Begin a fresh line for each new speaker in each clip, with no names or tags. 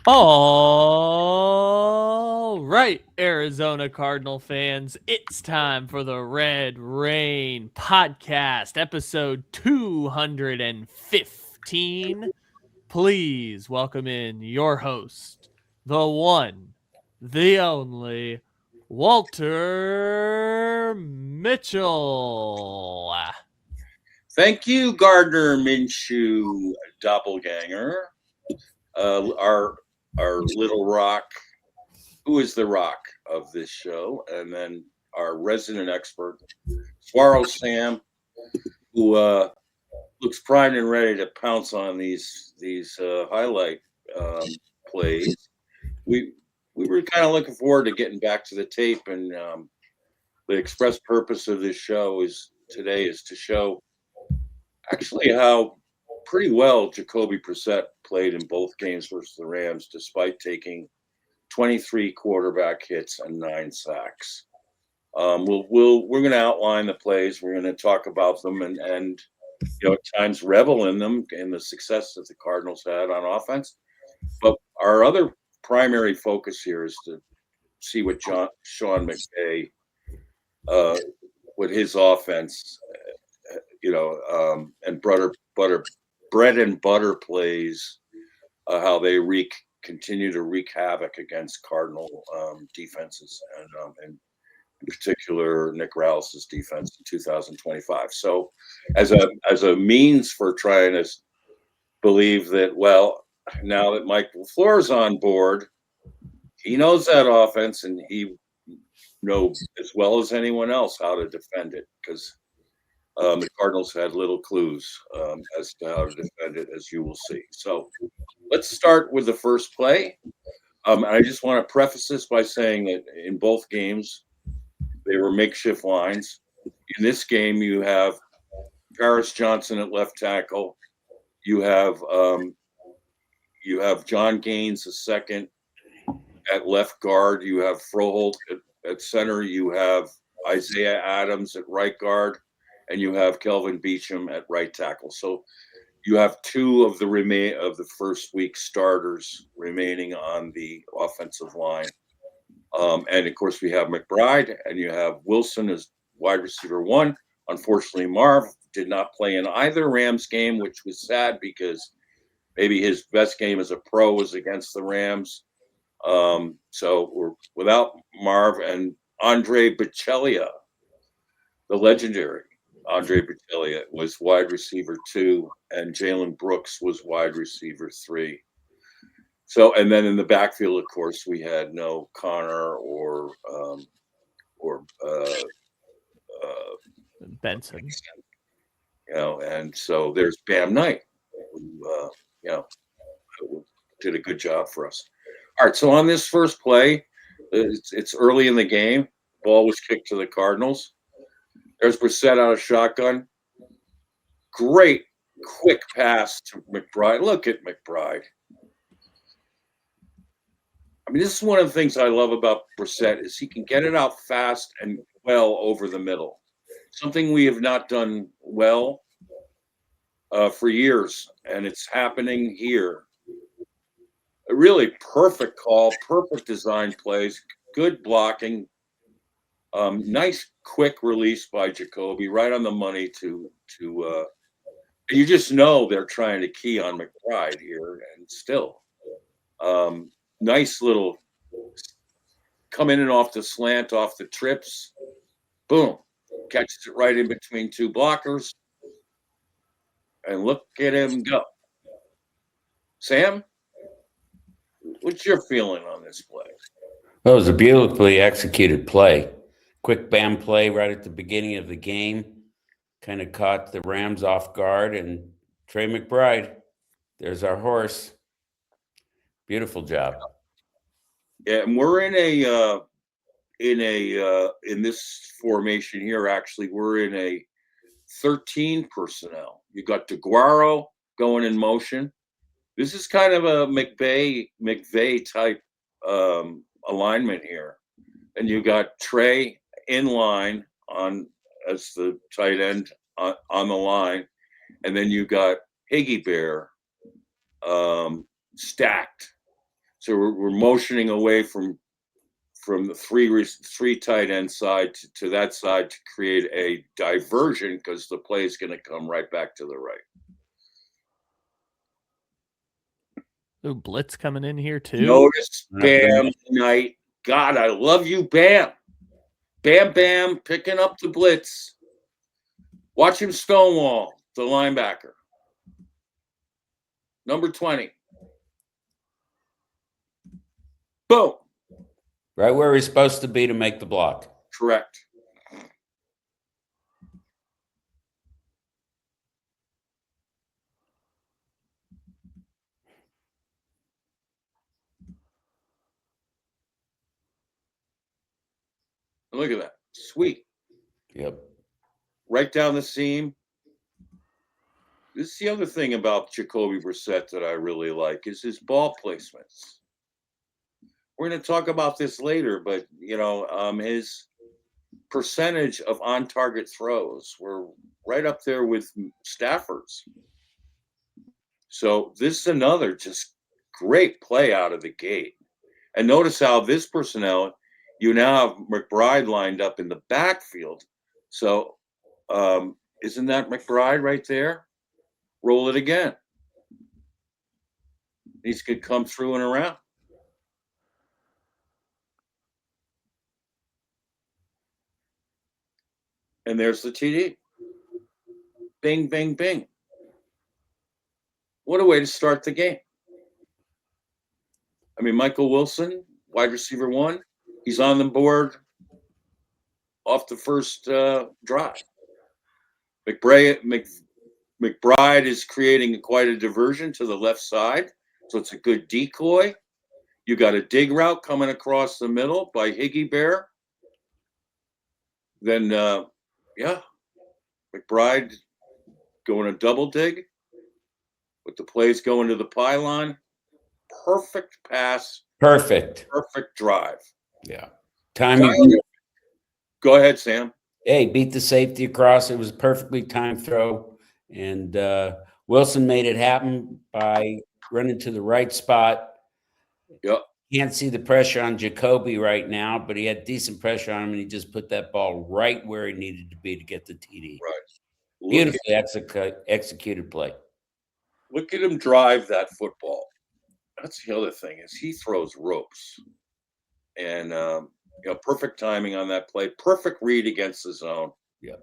All right, Arizona Cardinal fans, it's time for the Red Rain Podcast, episode 215. Please welcome in your host, the one, the only, Walter Mitchell.
Thank you, Gardner Minshew doppelganger. Our little rock, who is the rock of this show, and then our resident expert, Swaro Sam, who looks primed and ready to pounce on these highlight plays. We we were kind of looking forward to getting back to the tape, and the express purpose of this show is to show actually how pretty well Jacoby Brissett played in both games versus the Rams, despite taking 23 quarterback hits and 9 sacks. We're going to outline the plays. We're going to talk about them and at times revel in them and the success that the Cardinals had on offense. But our other primary focus here is to see what Sean McVay, with his offense, and bread and butter plays, how they continue to wreak havoc against Cardinal defenses, and in particular Nick Rallis' defense in 2025. So, as a means for trying to believe that, well, now that Mike LaFleur's on board, he knows that offense, and he knows as well as anyone else how to defend it, because the Cardinals had little clues as to how to defend it, as you will see. So let's start with the first play. I just want to preface this by saying that in both games, they were makeshift lines. In this game, you have Paris Johnson at left tackle. You have John Gaines the second at left guard. You have Froholt at center. You have Isaiah Adams at right guard, and you have Kelvin Beachum at right tackle. So you have two of the first week starters remaining on the offensive line. And of course, we have McBride, and you have Wilson as wide receiver one. Unfortunately, Marv did not play in either Rams game, which was sad because maybe his best game as a pro was against the Rams. So we're without Marv, and Andre Biceglia, the legendary Andre Biceglia, was wide receiver 2, and Jalen Brooks was wide receiver 3. So, and then in the backfield, of course, we had no Connor or
Benson.
And so there's Bam Knight, who did a good job for us. All right, so on this first play, it's early in the game. Ball was kicked to the Cardinals. There's Brissett out of shotgun. Great quick pass to McBride. Look at McBride. I mean, this is one of the things I love about Brissett is he can get it out fast and well over the middle. Something we have not done well for years, and it's happening here. A really perfect call, perfect design plays, good blocking, nice quick release by Jacoby, right on the money to you just know they're trying to key on McBride here, and still nice little come in and off the slant, off the trips, boom, catches it right in between two blockers, and look at him go. Sam, what's your feeling on this play?
Well, it was a beautifully executed play. Quick bam play right at the beginning of the game. Kind of caught the Rams off guard, and Trey McBride, there's our horse. Beautiful job.
Yeah, and we're in this formation here. Actually, we're in a 13 personnel. You got DeGuaro going in motion. This is kind of a McVay type alignment here, and you got Trey in line as the tight end on the line, and then you got Higgy Bear stacked So we're motioning away from the three tight end side to that side to create a diversion because the play is going to come right back to the right.
Ooh, blitz coming in here too.
Notice Bam tonight. God, I love you, Bam. Bam, picking up the blitz. Watch him stonewall the linebacker. Number 20. Boom.
Right where he's supposed to be to make the block.
Correct. Look at that. Sweet.
Yep.
Right down the seam. This is the other thing about Jacoby Brissett that I really like is his ball placements. We're going to talk about this later, but his percentage of on-target throws were right up there with Stafford's. So this is another just great play out of the gate. And notice how this personnel, you now have McBride lined up in the backfield. So isn't that McBride right there? Roll it again. These could come through and around. And there's the TD. Bing, bing, bing. What a way to start the game. I mean, Michael Wilson, wide receiver 1, he's on the board off the first drive. McBride is creating quite a diversion to the left side, so it's a good decoy. You got a dig route coming across the middle by Higgy Bear. Then, McBride going a double dig with the plays going to the pylon. Perfect pass.
Perfect
drive.
Yeah. Timing.
Go ahead, Sam.
Hey, beat the safety across. It was a perfectly timed throw. And Wilson made it happen by running to the right spot.
Yep.
Can't see the pressure on Jacoby right now, but he had decent pressure on him, and he just put that ball right where he needed to be to get the TD.
Right.
Beautifully executed play.
Look at him drive that football. That's the other thing is he throws ropes. And, perfect timing on that play. Perfect read against the zone.
Yep.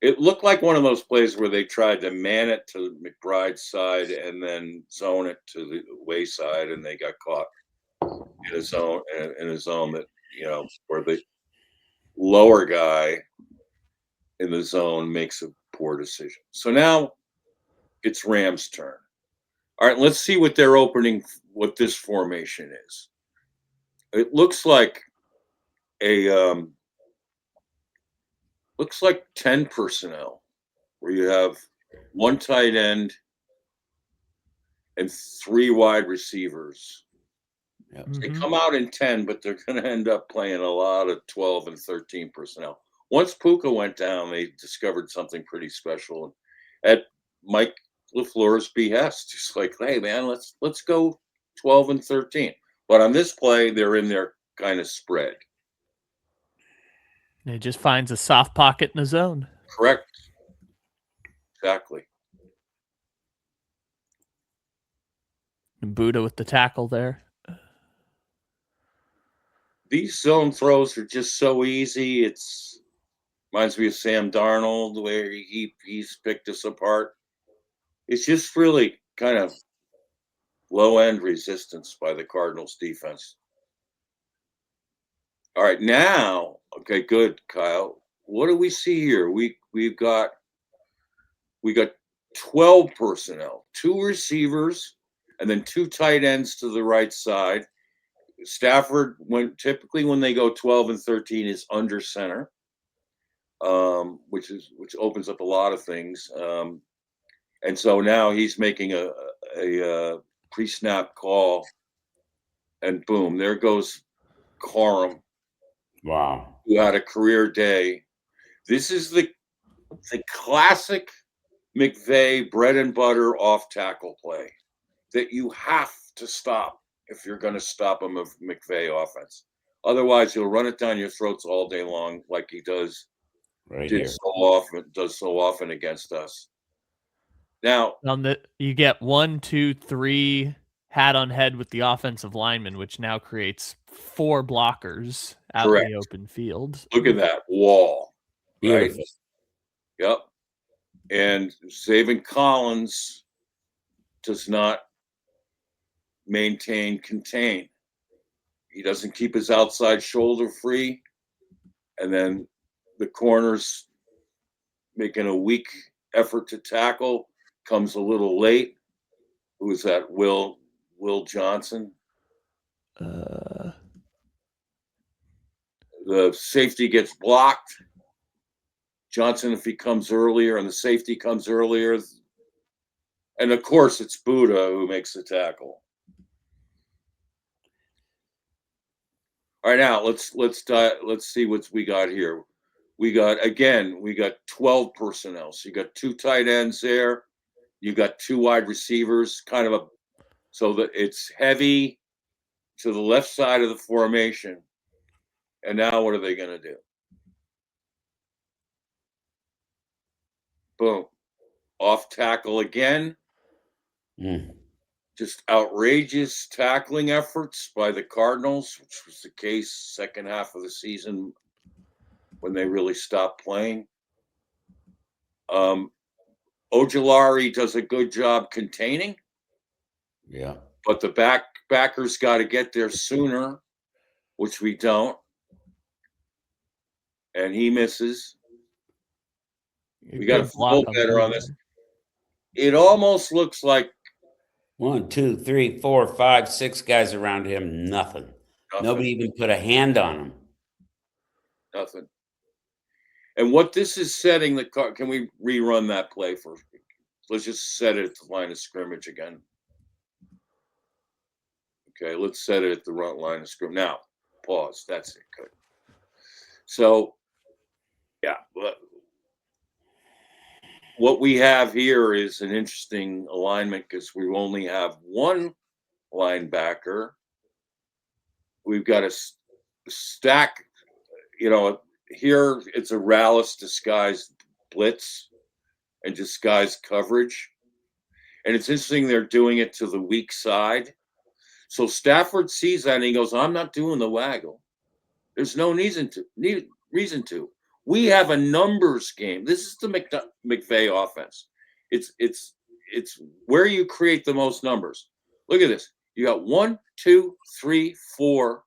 It looked like one of those plays where they tried to man it to McBride's side and then zone it to the away side, and they got caught in a zone that, where the lower guy in the zone makes a poor decision. So now it's Rams' turn. All right, let's see what this formation is. It looks like 10 personnel where you have 1 tight end and 3 wide receivers.
Yep.
Mm-hmm. They come out in 10, but they're going to end up playing a lot of 12 and 13 personnel. Once Puka went down, they discovered something pretty special. At Mike LaFleur's behest, just like, hey, man, let's go 12 and 13. But on this play, they're in their kind of spread.
He just finds a soft pocket in the zone.
Correct. Exactly.
And Buddha with the tackle there.
These zone throws are just so easy. It's reminds me of Sam Darnold, where he's picked us apart. It's just really kind of low-end resistance by the Cardinals defense. All right, now, okay, good, Kyle. What do we see here? We got 12 personnel, 2 receivers, and then 2 tight ends to the right side. Stafford, typically when they go 12 and 13, is under center, which opens up a lot of things. And so now he's making a pre-snap call, and boom, there goes Corum.
Wow.
Who had a career day. This is the classic McVay bread and butter off tackle play that you have to stop if you're going to stop him of McVay offense. Otherwise, he'll run it down your throats all day long, like he does so often against us. Now,
you get 1, 2, 3 hat on head with the offensive lineman, which now creates 4 blockers out in the open field.
Look at that wall.
Beautiful.
Right? Yep. And Zaven Collins does not contain. He doesn't keep his outside shoulder free. And then the corners making a weak effort to tackle, comes a little late. Who is that? Will Johnson? The safety gets blocked. Johnson, if he comes earlier and the safety comes earlier, and of course it's Buddha who makes the tackle. All right, now let's see what we got here. We got 12 personnel. So you got 2 tight ends there. You got 2 wide receivers, so that it's heavy to the left side of the formation. And now what are they going to do? Boom. Off tackle again. Just outrageous tackling efforts by the Cardinals, which was the case second half of the season when they really stopped playing. Ojulari does a good job containing.
Yeah.
But the backers got to get there sooner, which we don't. And he misses. We got to flow better on this. It almost looks like
1, 2, 3, 4, 5, 6 guys around him. Nothing. Nobody even put a hand on him.
Nothing. And what this is setting the car. Can we rerun that play first? Let's just set it at the line of scrimmage again. Okay, let's set it at the line of scrimmage. Now, pause. That's it. Good. So, yeah. What we have here is an interesting alignment because we only have 1 linebacker. We've got a stack, here it's a Rallis disguised blitz and disguised coverage. And it's interesting they're doing it to the weak side. So Stafford sees that and he goes, I'm not doing the waggle. There's no reason to. We have a numbers game. This is the McVay offense. It's where you create the most numbers. Look at this. You got 1, 2, 3, 4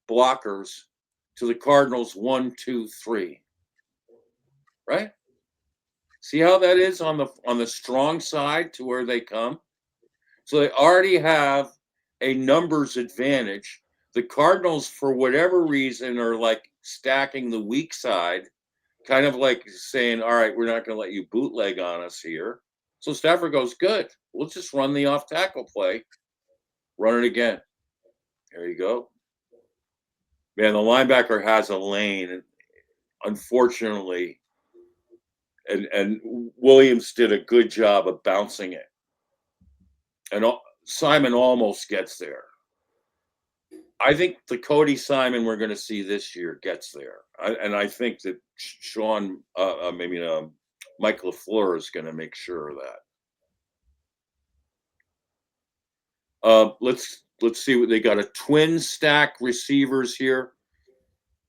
blockers to the Cardinals 1, 2, 3. Right? See how that is on the strong side to where they come? So they already have a numbers advantage. The Cardinals, for whatever reason, are like stacking the weak side, kind of like saying, all right, we're not going to let you bootleg on us here. So Stafford goes, good. We'll just run the off tackle play. Run it again. There you go. Man, the linebacker has a lane. Unfortunately, and Williams did a good job of bouncing it. And Simon almost gets there. I think the Cody Simon we're going to see this year gets there. And I think that Mike LaFleur is going to make sure of that. Let's see what they got. A twin stack receivers here.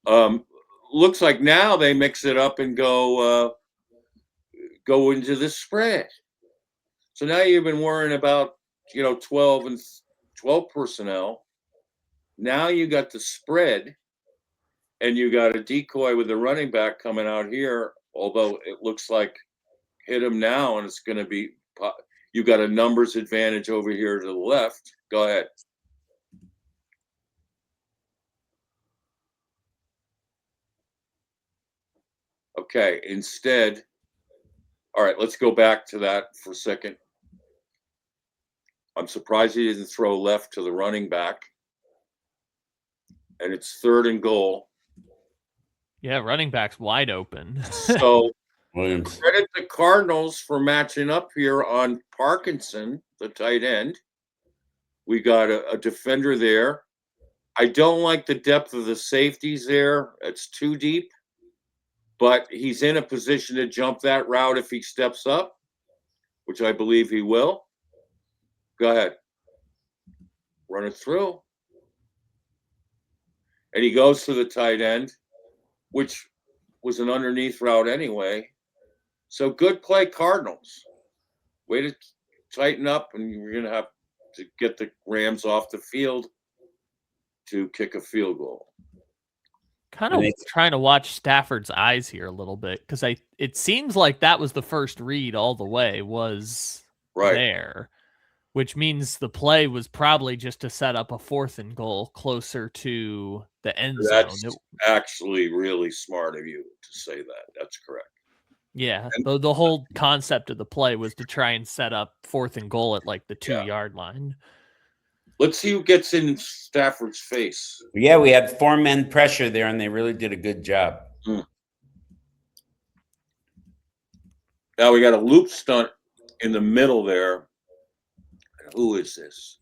Looks like now they mix it up and go into the spread. So now you've been worrying about 12 personnel. Now you got the spread, and you got a decoy with the running back coming out here. Although it looks like hit him now, and it's going to be you got a numbers advantage over here to the left. Go ahead. Okay. Instead, all right. Let's go back to that for a second. I'm surprised he didn't throw left to the running back. And it's 3rd and goal.
Yeah, running back's wide open.
So
Williams.
credit the Cardinals for matching up here on Parkinson, the tight end. We got a defender there. I don't like the depth of the safeties there. It's too deep. But he's in a position to jump that route if he steps up, which I believe he will. Go ahead. Run it through. And he goes to the tight end, which was an underneath route anyway. So good play, Cardinals. Way to tighten up, and you're going to have to get the Rams off the field to kick a field goal.
Kind of trying to watch Stafford's eyes here a little bit, because it seems like that was the first read all the way was there, which means the play was probably just to set up a 4th and goal closer to the end zone.
That's actually really smart of you to say that. That's correct.
Yeah, the whole concept of the play was to try and set up 4th and goal at like the 2-yard line.
Let's see who gets in Stafford's face.
Yeah, we had 4-man pressure there, and they really did a good job.
Now we got a loop stunt in the middle there. Who is this?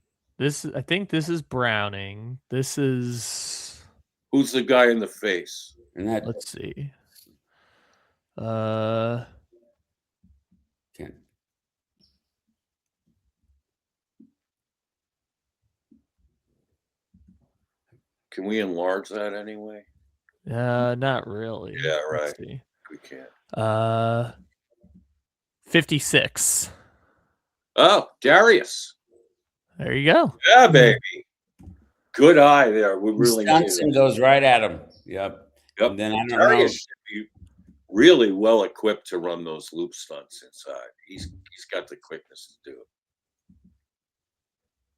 I think this is Browning. This is...
Who's the guy in the face?
Let's see.
Can we enlarge that anyway?
Not really.
Yeah, right. We can't.
56.
Oh, Darius.
There you go.
Yeah, baby. Good eye there. We really
stunts and goes right at him. Yep.
And
then
Darius should be really well equipped to run those loop stunts inside. He's got the quickness to do it.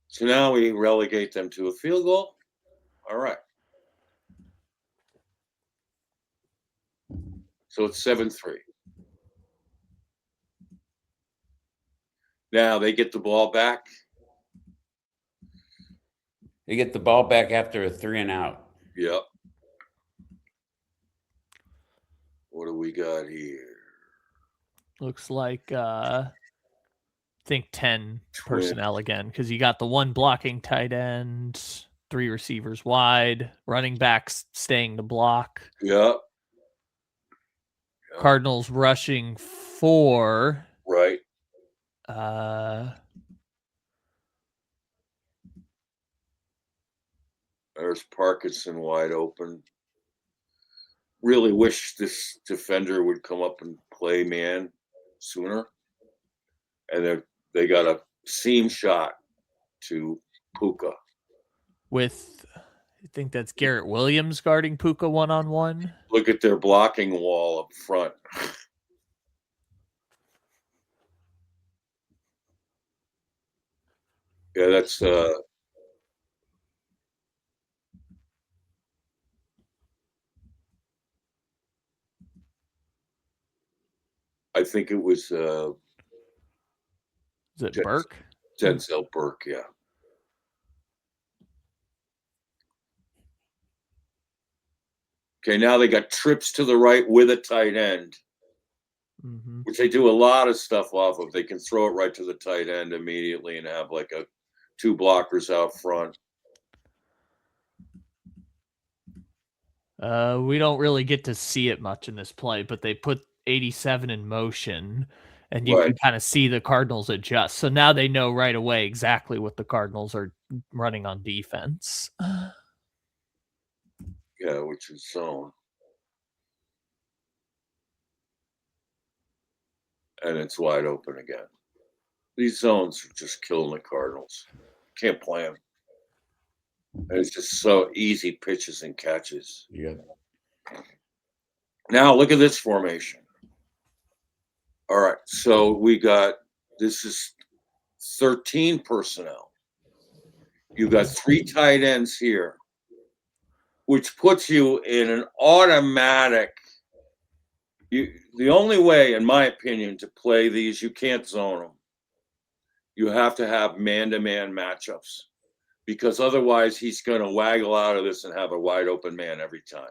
So now we relegate them to a field goal. All right. So it's 7-3. Now they get the ball back.
They get the ball back after a 3-and-out.
Yep. What do we got here?
Looks like I think 10 personnel again, because you got the one blocking tight end, 3 receivers wide, running backs staying to block.
Yep.
Cardinals rushing 4.
Right. There's Parkinson wide open. Really wish this defender would come up and play man sooner. And they got a seam shot to Puka.
With, I think that's Garrett Williams guarding Puka one-on-one.
Look at their blocking wall up front. Yeah, that's I think it was
Is it Burke?
Denzel Burke, yeah. Okay, now they got trips to the right with a tight end, which they do a lot of stuff off of. They can throw it right to the tight end immediately and have like 2 blockers out front.
We don't really get to see it much in this play, but they put 87 in motion, and you can kind of see the Cardinals adjust. So now they know right away exactly what the Cardinals are running on defense.
Yeah, which is zone. And it's wide open again. These zones are just killing the Cardinals. Can't play them. And it's just so easy pitches and catches.
Yeah.
Now look at this formation. All right, so we got, this is 13 personnel. You got 3 tight ends here, which puts you in an automatic. The only way, in my opinion, to play these, you can't zone them. You have to have man-to-man matchups, because otherwise he's going to waggle out of this and have a wide open man every time.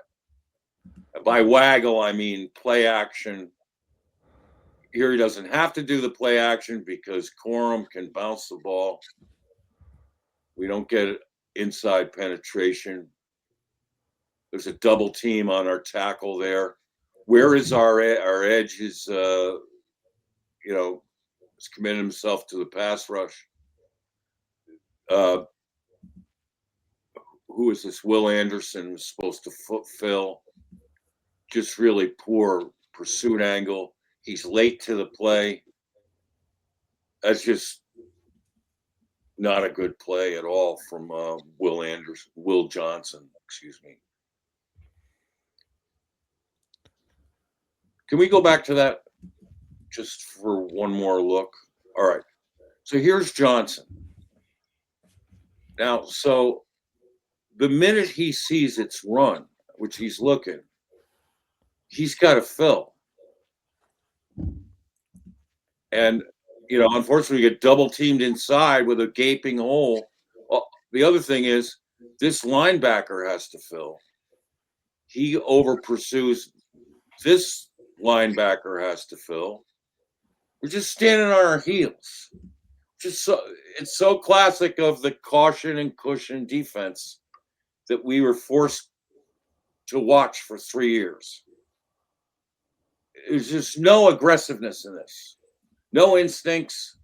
By waggle, I mean play action. Here he doesn't have to do the play action because Corum can bounce the ball. We don't get inside penetration. There's a double team on our tackle there. Where is our edge? Is has committed himself to the pass rush. Who is this? Will Anderson was supposed to fill. Just really poor pursuit angle. He's late to the play. That's just not a good play at all from Will Johnson, excuse me. Can we go back to that just for one more look? All right. So here's Johnson. Now, so the minute he sees it's run, which he's looking, he's got to fill. And, unfortunately, you get double teamed inside with a gaping hole. The other thing is this linebacker has to fill. He over pursues. This linebacker has to fill. We're just standing on our heels. It's so classic of the caution and cushion defense that we were forced to watch for 3 years. There's just no aggressiveness in this. No instincts,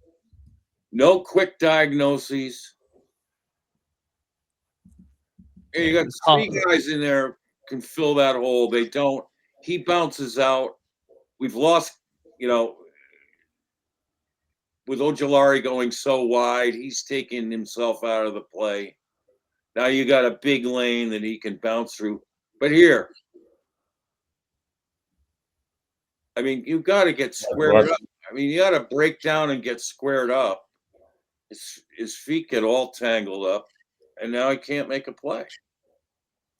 no quick diagnoses. And you got 3 guys in there can fill that hole. They don't. He bounces out. We've lost, with Ojulari going so wide, he's taking himself out of the play. Now you got a big lane that he can bounce through. But here, you got to get squared up. You got to break down and get squared up. His feet get all tangled up, and now he can't make a play.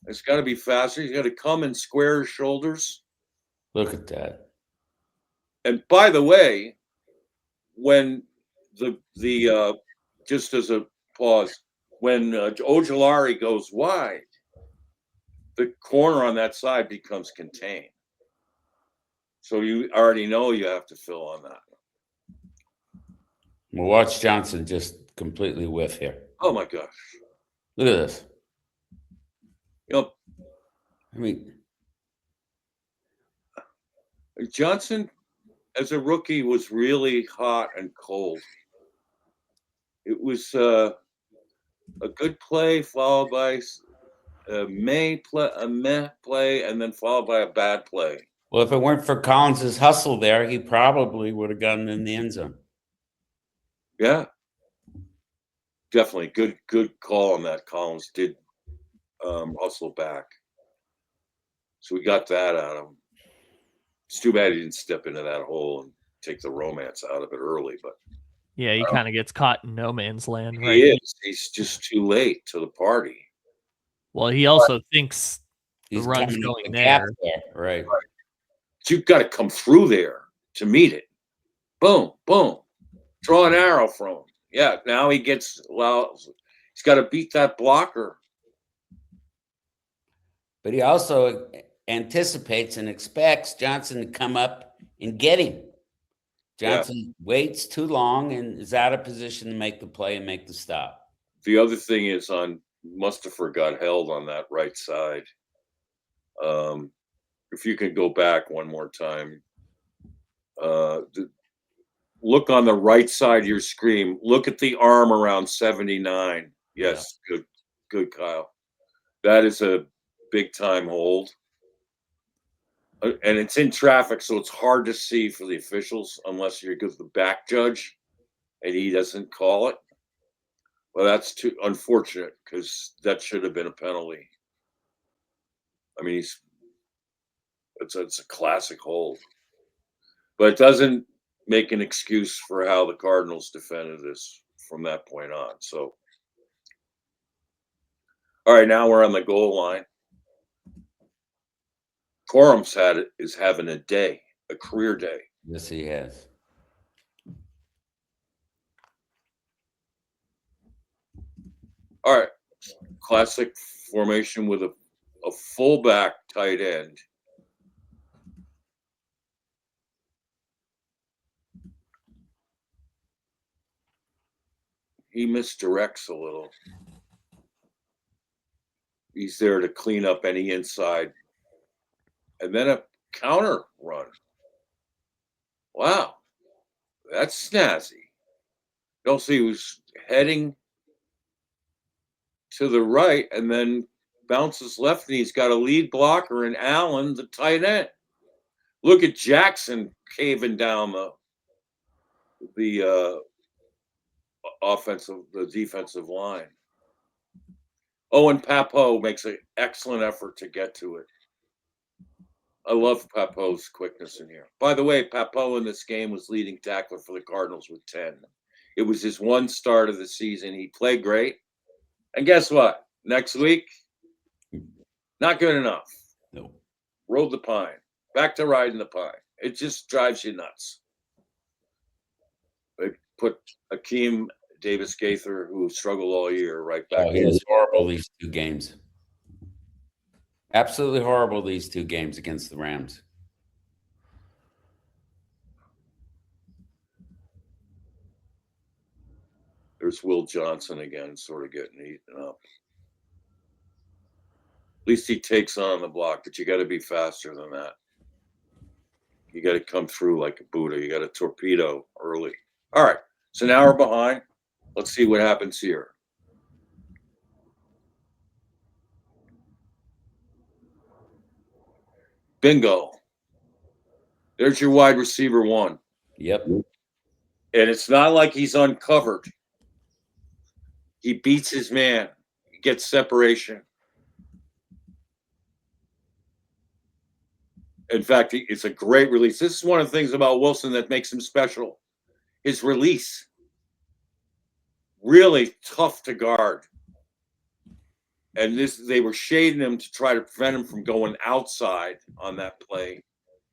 It's got to be faster. He's got to come and square his shoulders.
Look at that.
And by the way, when the just as a pause, when Ojulari goes wide, the corner on that side becomes contained. So you already know you have to fill on that.
Well, watch Johnson just completely whiff here.
Oh my gosh!
Look at this.
Johnson, as a rookie, was really hot and cold. It was a good play followed by a meh play, and then followed by a bad play.
Well, if it weren't for Collins's hustle there, he probably would have gotten in the end zone.
Yeah, definitely good call on that. Collins did hustle back, so we got that out of him. It's too bad he didn't step into that hole and take the romance out of it early, but
yeah, he kind of gets caught in no man's land, right?
He is. He's just too late to the party.
Well, he also thinks the
He's
run's
coming
going
the
there.
Right.
But you've got to come through there to meet it. Boom, boom. Draw an arrow from him. Yeah, now he gets, he's got to beat that blocker.
But he also anticipates and expects Johnson to come up and get him. Johnson waits too long and is out of position to make the play and make the stop.
The other thing is Mustapher got held on that right side. If you could go back one more time, look on the right side of your screen. Look at the arm around 79. Yes, yeah. Good, Kyle. That is a big time hold. And it's in traffic, so it's hard to see for the officials unless you're the back judge and he doesn't call it. Well, that's too unfortunate because that should have been a penalty. It's a classic hold. But it doesn't make an excuse for how the Cardinals defended this from that point on. So, all right, now we're on the goal line. Corum's is having a day, a career day.
Yes, he has.
All right, classic formation with a fullback tight end. he misdirects a little. He's there to clean up any inside. And then a counter run. Wow. That's snazzy. Kelsey was heading to the right and then bounces left, and he's got a lead blocker in Allen, the tight end. Look at Jackson caving down the defensive line. Owen Papo makes an excellent effort to get to it. I love Papo's quickness in here. By the way, Papo in this game was leading tackler for the Cardinals with 10. It was his one start of the season. He played great. And guess what? Next week, not good enough.
No.
Rode the pine. Back to riding the pine. It just drives you nuts. They put Akeem Davis-Gaither, who struggled all year, right back.
Oh, he was horrible these 2 games. Absolutely horrible these 2 games against the Rams.
There's Will Johnson again, sort of getting eaten up. At least he takes on the block, but you got to be faster than that. You got to come through like a Buddha. You got to torpedo early. All right, so now we're behind. Let's see what happens here. Bingo. There's your wide receiver 1.
Yep.
And it's not like he's uncovered. He beats his man. He gets separation. In fact, it's a great release. This is one of the things about Wilson that makes him special. His release. Really tough to guard. And they were shading him to try to prevent him from going outside on that play.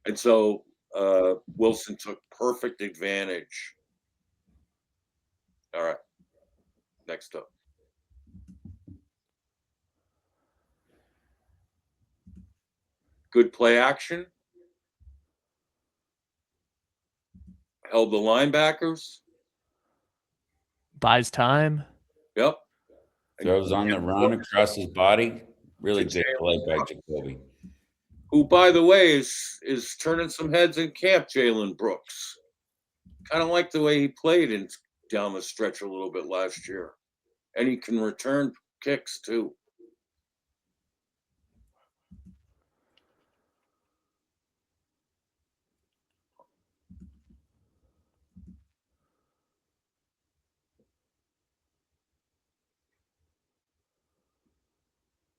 And so Wilson took perfect advantage. All right. Next up. Good play action. Held the linebackers.
Buys time.
Yep.
Throws on the run across his body. Really good play by Jacoby.
Who, by the way, is turning some heads in camp, Jalen Brooks. Kind of like the way he played down the stretch a little bit last year. And he can return kicks, too.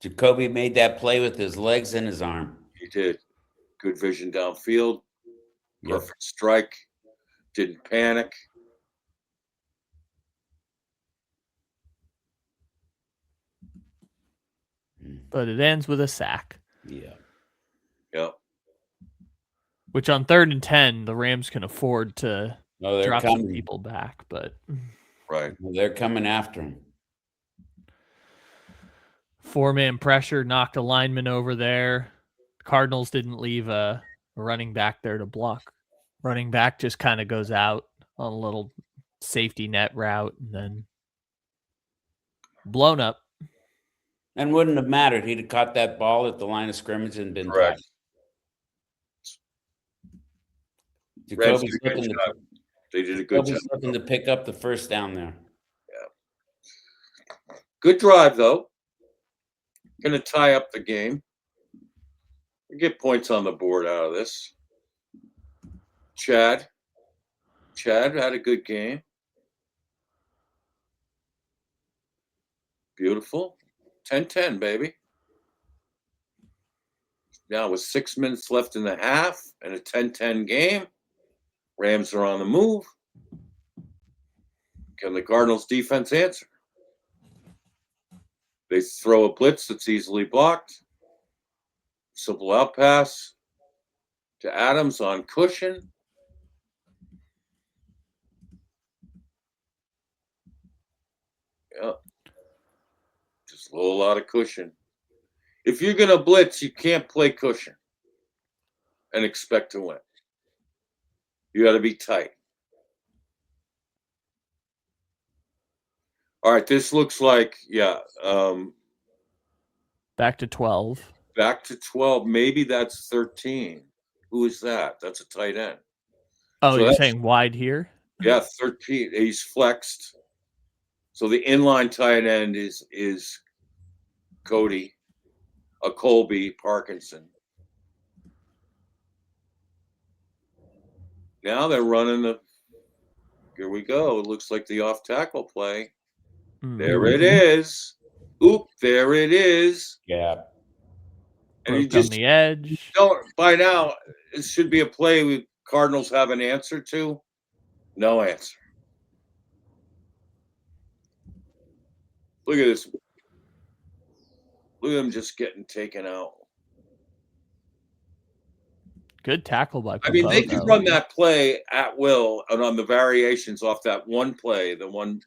Jacoby made that play with his legs and his arm.
He did. Good vision downfield. Perfect strike. Didn't panic.
But it ends with a sack.
Yeah.
Yep.
Which on 3rd and 10, the Rams can afford to drop some people back. But
right.
Well, they're coming after him.
4-man pressure knocked a lineman over there. Cardinals didn't leave a running back there to block. Running back just kind of goes out on a little safety net route and then blown up.
And wouldn't have mattered. He'd have caught that ball at the line of scrimmage and been
correct.
Jacoby's looking to,
they did a good job.
Looking to pick up the first down there.
Yeah. Good drive, though. Going to tie up the game. We get points on the board out of this. Chad had a good game. Beautiful. 10-10, baby. Now with 6 minutes left in the half and a 10-10 game, Rams are on the move. Can the Cardinals defense answer? They throw a blitz that's easily blocked. Simple out pass to Adams on cushion. Yeah. Just a little lot of cushion. If you're going to blitz, you can't play cushion and expect to win. You got to be tight. All right, this looks like,
back to 12.
Back to 12. Maybe that's 13. Who is that? That's a tight end.
Oh, so you're saying wide here?
Yeah, 13. He's flexed. So the inline tight end is Colby Parkinson. Now they're running the. Here we go. It looks like the off tackle play. There it is. Oop, there it is.
Yeah.
And you just on the edge.
Don't, by now, it should be a play we Cardinals have an answer to. No answer. Look at this. Look at them just getting taken out.
Good tackle by Popo,
I mean, they could run that play at will, and on the variations off that one play, the one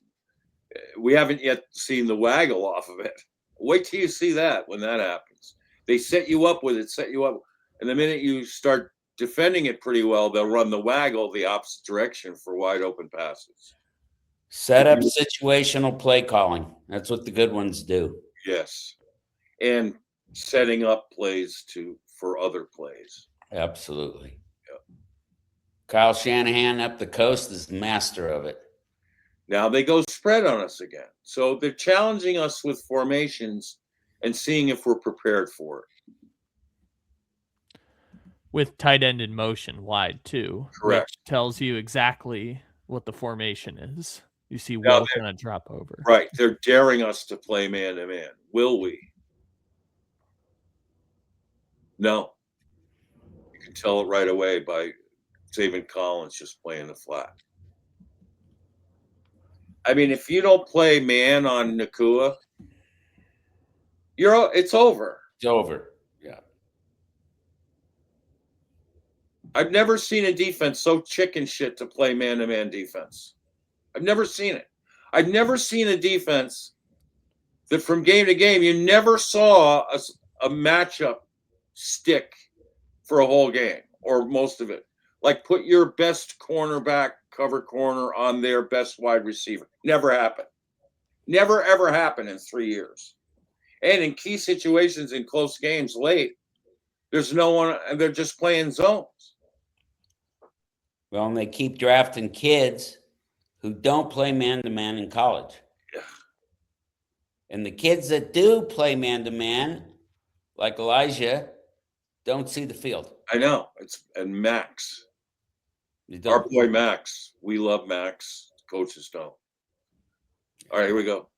we haven't yet seen the waggle off of it. Wait till you see that when that happens. They set you up with it, and the minute you start defending it pretty well, they'll run the waggle the opposite direction for wide open passes.
Set up situational play calling. That's what the good ones do.
Yes. And setting up plays for other plays.
Absolutely.
Yep.
Kyle Shanahan up the coast is the master of it.
Now they go spread on us again. So they're challenging us with formations and seeing if we're prepared for it.
With tight end in motion wide too.
Correct.
Which tells you exactly what the formation is. You see Will going to drop over.
Right. They're daring us to play man-to-man. Will we? No. You can tell it right away by Zaven Collins just playing the flat. I mean, if you don't play man on Nakua, it's over.
It's over. Yeah.
I've never seen a defense so chicken shit to play man-to-man defense. I've never seen it. I've never seen a defense that from game to game, you never saw a matchup stick for a whole game or most of it. Like put your best cornerback cover corner on their best wide receiver. Never happened. Never, ever happened in 3 years. And in key situations in close games late, there's no one, and they're just playing zones.
Well, and they keep drafting kids who don't play man-to-man in college.
Yeah.
And the kids that do play man-to-man, like Elijah, don't see the field.
I know. And Max. Our boy Max. We love Max. Coaches don't. All right, here we go.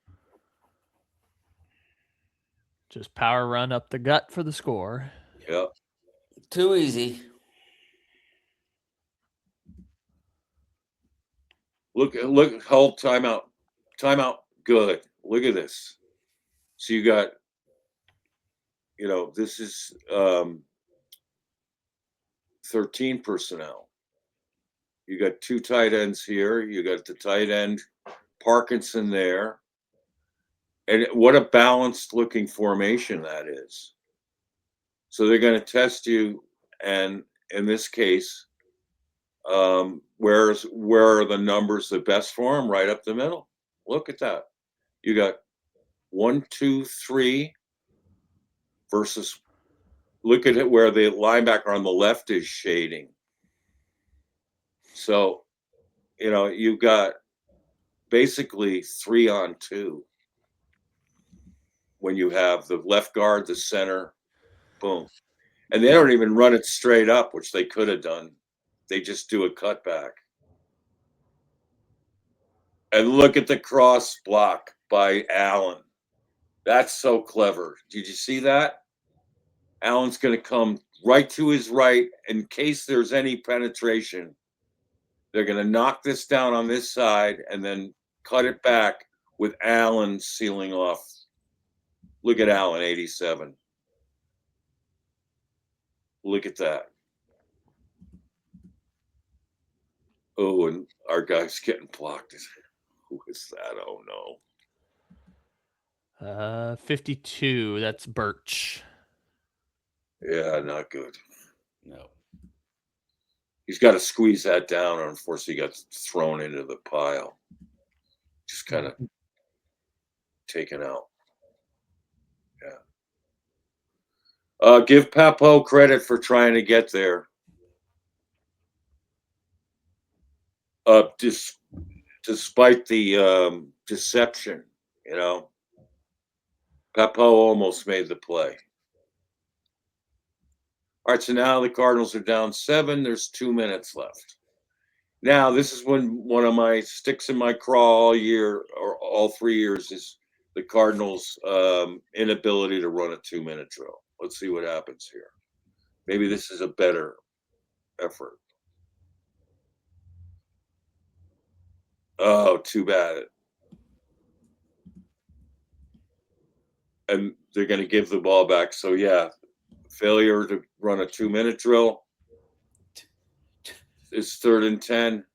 Just power run up the gut for the score.
Yep.
Too easy.
Look, hold, timeout. Good. Look at this. So you got, this is 13 personnel. You got 2 tight ends here. You got the tight end Parkinson there. And what a balanced looking formation that is. So they're going to test you. And in this case, where are the numbers the best for them? Right up the middle. Look at that. You got 1, 2, 3 versus, look at it where the linebacker on the left is shading. So, you've got basically 3 on 2 when you have the left guard, the center, boom. And they don't even run it straight up, which they could have done. They just do a cutback. And look at the cross block by Allen. That's so clever. Did you see that? Allen's going to come right to his right in case there's any penetration. They're going to knock this down on this side and then cut it back with Allen sealing off. Look at Allen, 87. Look at that. Oh, and our guy's getting blocked. Who is that? Oh,
no. 52. That's Birch.
Yeah, not good.
No.
He's got to squeeze that down, and unfortunately, he got thrown into the pile. Just kind of taken out. Yeah. Give Papo credit for trying to get there. Despite the deception, Papo almost made the play. All right, so now the Cardinals are down 7. There's 2 minutes left. Now, this is when one of my sticks in my craw all year, or all 3 years, is the Cardinals' inability to run a 2-minute drill. Let's see what happens here. Maybe this is a better effort. Oh, too bad. And they're going to give the ball back. So, yeah, failure to run a 2-minute drill. It's 3rd and 10.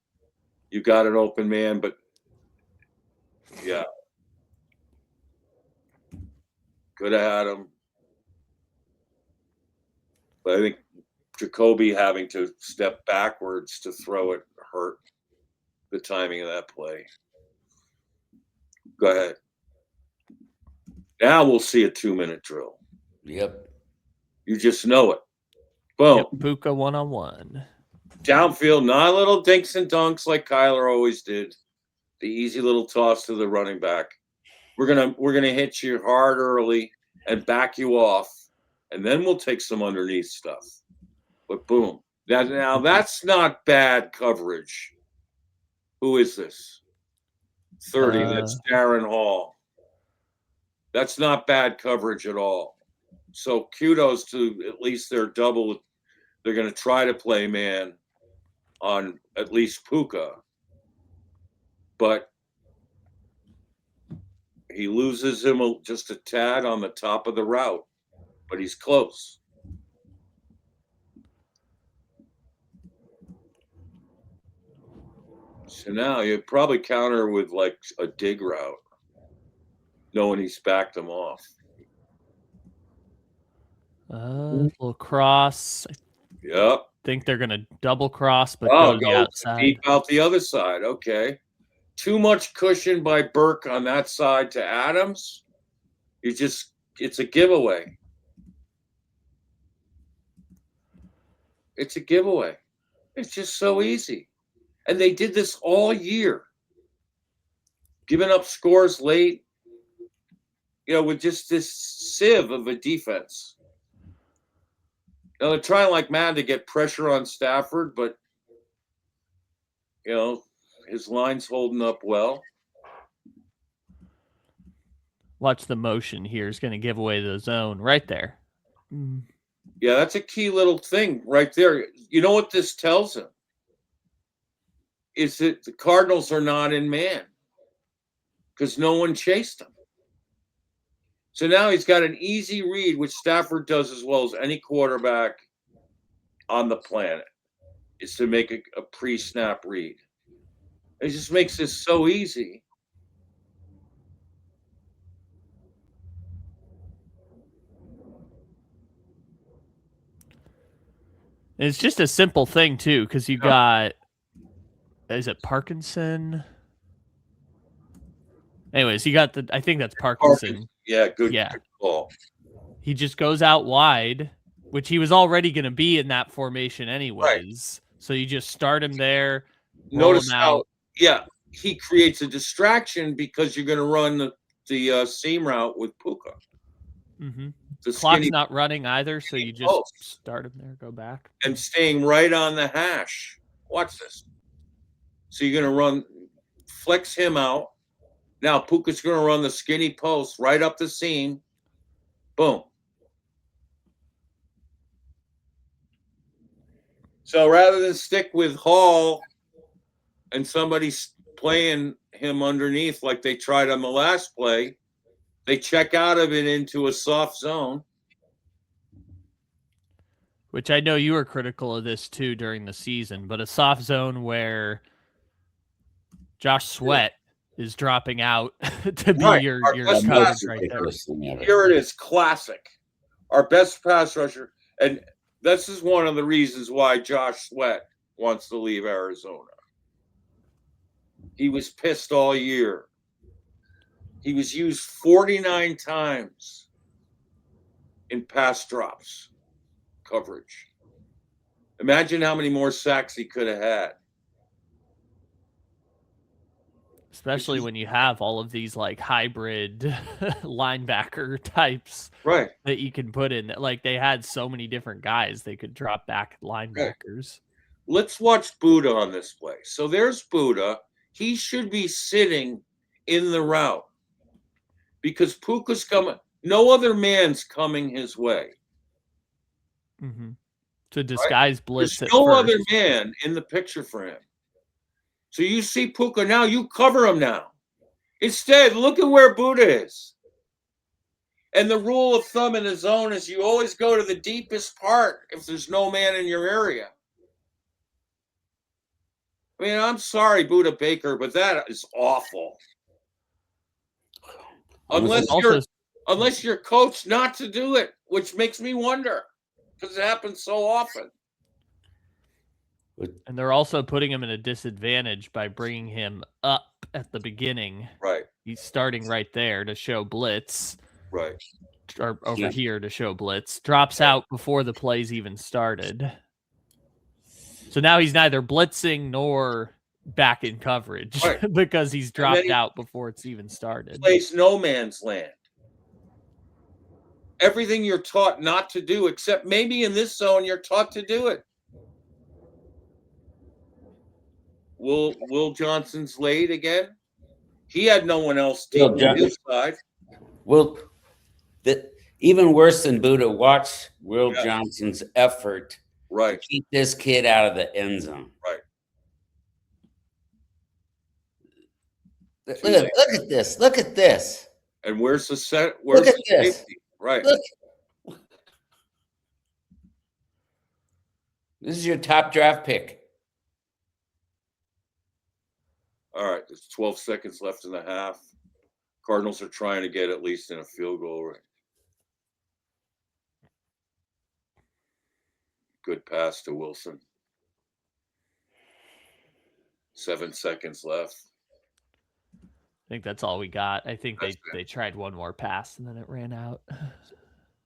You got an open man, but yeah. Could have had him. But I think Jacoby having to step backwards to throw it hurt the timing of that play. Go ahead. Now we'll see a 2-minute drill.
Yep.
You just know it. Boom.
Yep, Puka 1-on-1.
Downfield, not little dinks and dunks like Kyler always did. The easy little toss to the running back. We're gonna hit you hard early and back you off, and then we'll take some underneath stuff. But boom. Now that's not bad coverage. Who is this? 30. That's Darren Hall. That's not bad coverage at all. So kudos to at least their double. They're going to try to play man on at least Puka. But he loses him just a tad on the top of the route. But he's close. So now you probably counter with like a dig route, knowing he's backed him off.
Little cross.
Yep.
Think they're going to double cross, but go to the outside.
Deep out the other side. Okay. Too much cushion by Burke on that side to Adams. It's a giveaway. It's a giveaway. It's just so easy. And they did this all year. Giving up scores late, with just this sieve of a defense. Now they're trying like mad to get pressure on Stafford, but his line's holding up well.
Watch the motion here is going to give away the zone right there.
Yeah, that's a key little thing right there. You know what this tells him? Is that the Cardinals are not in man because no one chased them. So now he's got an easy read, which Stafford does as well as any quarterback on the planet, is to make a pre-snap read. It just makes this so easy.
It's just a simple thing, too, because you got, is it Parkinson? Anyways, you got I think that's Parkinson.
Yeah, good call.
He just goes out wide, which he was already going to be in that formation anyways. Right. So you just start him there.
Notice how, he creates a distraction because you're going to run the seam route with Puka.
Mm-hmm. The clock's not running either, so you just start him there, go back.
And staying right on the hash. Watch this. So you're going to flex him out. Now Puka's going to run the skinny post right up the seam. Boom. So rather than stick with Hall and somebody playing him underneath like they tried on the last play, they check out of it into a soft zone.
Which I know you were critical of this too during the season, but a soft zone where Josh Sweat is dropping out to be your coverage right there.
Here it is, classic. Our best pass rusher. And this is one of the reasons why Josh Sweat wants to leave Arizona. He was pissed all year. He was used 49 times in pass drops coverage. Imagine how many more sacks he could have had.
Especially when you have all of these like hybrid linebacker types,
right,
that you can put in. Like they had so many different guys they could drop back linebackers.
Let's watch Buddha on this play. So there's Buddha. He should be sitting in the route because Puka's coming. No other man's coming his way.
Mm-hmm. To disguise blitz.
There's no other man in the picture for him. So you see Puka now, you cover him now. Instead, look at where Buddha is. And the rule of thumb in the zone is you always go to the deepest part if there's no man in your area. I mean, I'm sorry, Buddha Baker, but that is awful. Unless you're coached not to do it, which makes me wonder, because it happens so often.
And they're also putting him in a disadvantage by bringing him up at the beginning.
Right.
He's starting right there to show blitz.
Right.
Or over here to show blitz. Drops out before the play's even started. So now he's neither blitzing nor back in coverage because he's dropped out before it's even started.
Plays no man's land. Everything you're taught not to do, except maybe in this zone you're taught to do it. Will Johnson's late again? He had no one else deep on his side.
Even worse than Buddha, watch Will Johnson's effort to keep this kid out of the end zone.
Right.
Look at this. Look at this.
And where's the set? Where's the safety? Right.
Look. This is your top draft pick.
All right, there's 12 seconds left in the half. Cardinals are trying to get at least in a field goal range. Good pass to Wilson. 7 seconds left.
I think that's all we got. I think they tried one more pass and then it ran out.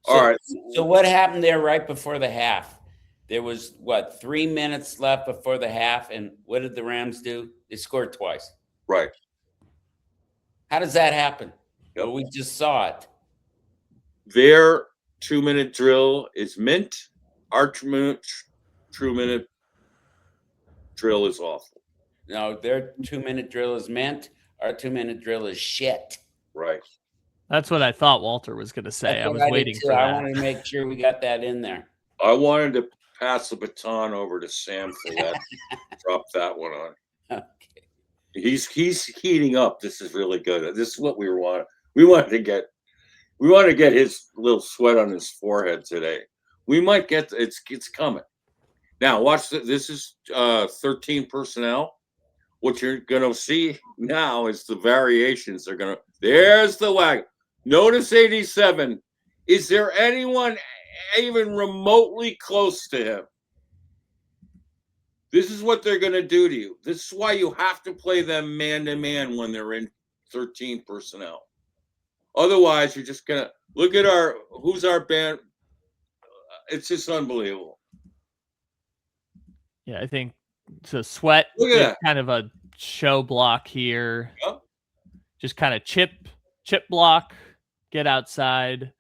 All right.
So what happened there right before the half? There was, 3 minutes left before the half, and what did the Rams do? They scored twice.
Right.
How does that happen? Well, we just saw it.
Their 2-minute drill is mint. Our 2-minute drill is awful.
No, their 2-minute drill is mint. Our 2-minute drill is shit.
Right.
That's what I thought Walter was going to say. I was waiting for that.
I wanted to make sure we got that in there.
I wanted to pass the baton over to Sam for that. Drop that one on.
Okay.
He's heating up. This is really good. This is what we wanted. We wanted to get his little sweat on his forehead today. We might get it's coming. Now watch this is 13 personnel. What you're gonna see now is the variations. There's the wagon. Notice 87. Is there anyone even remotely close to him? This is what they're going to do to you. This is why you have to play them man-to-man when they're in 13 personnel. Otherwise, you're just going to look at who's our band. It's just unbelievable.
Yeah, I think so. Sweat is kind of a show block here.
Yep.
Just kind of chip block, get outside.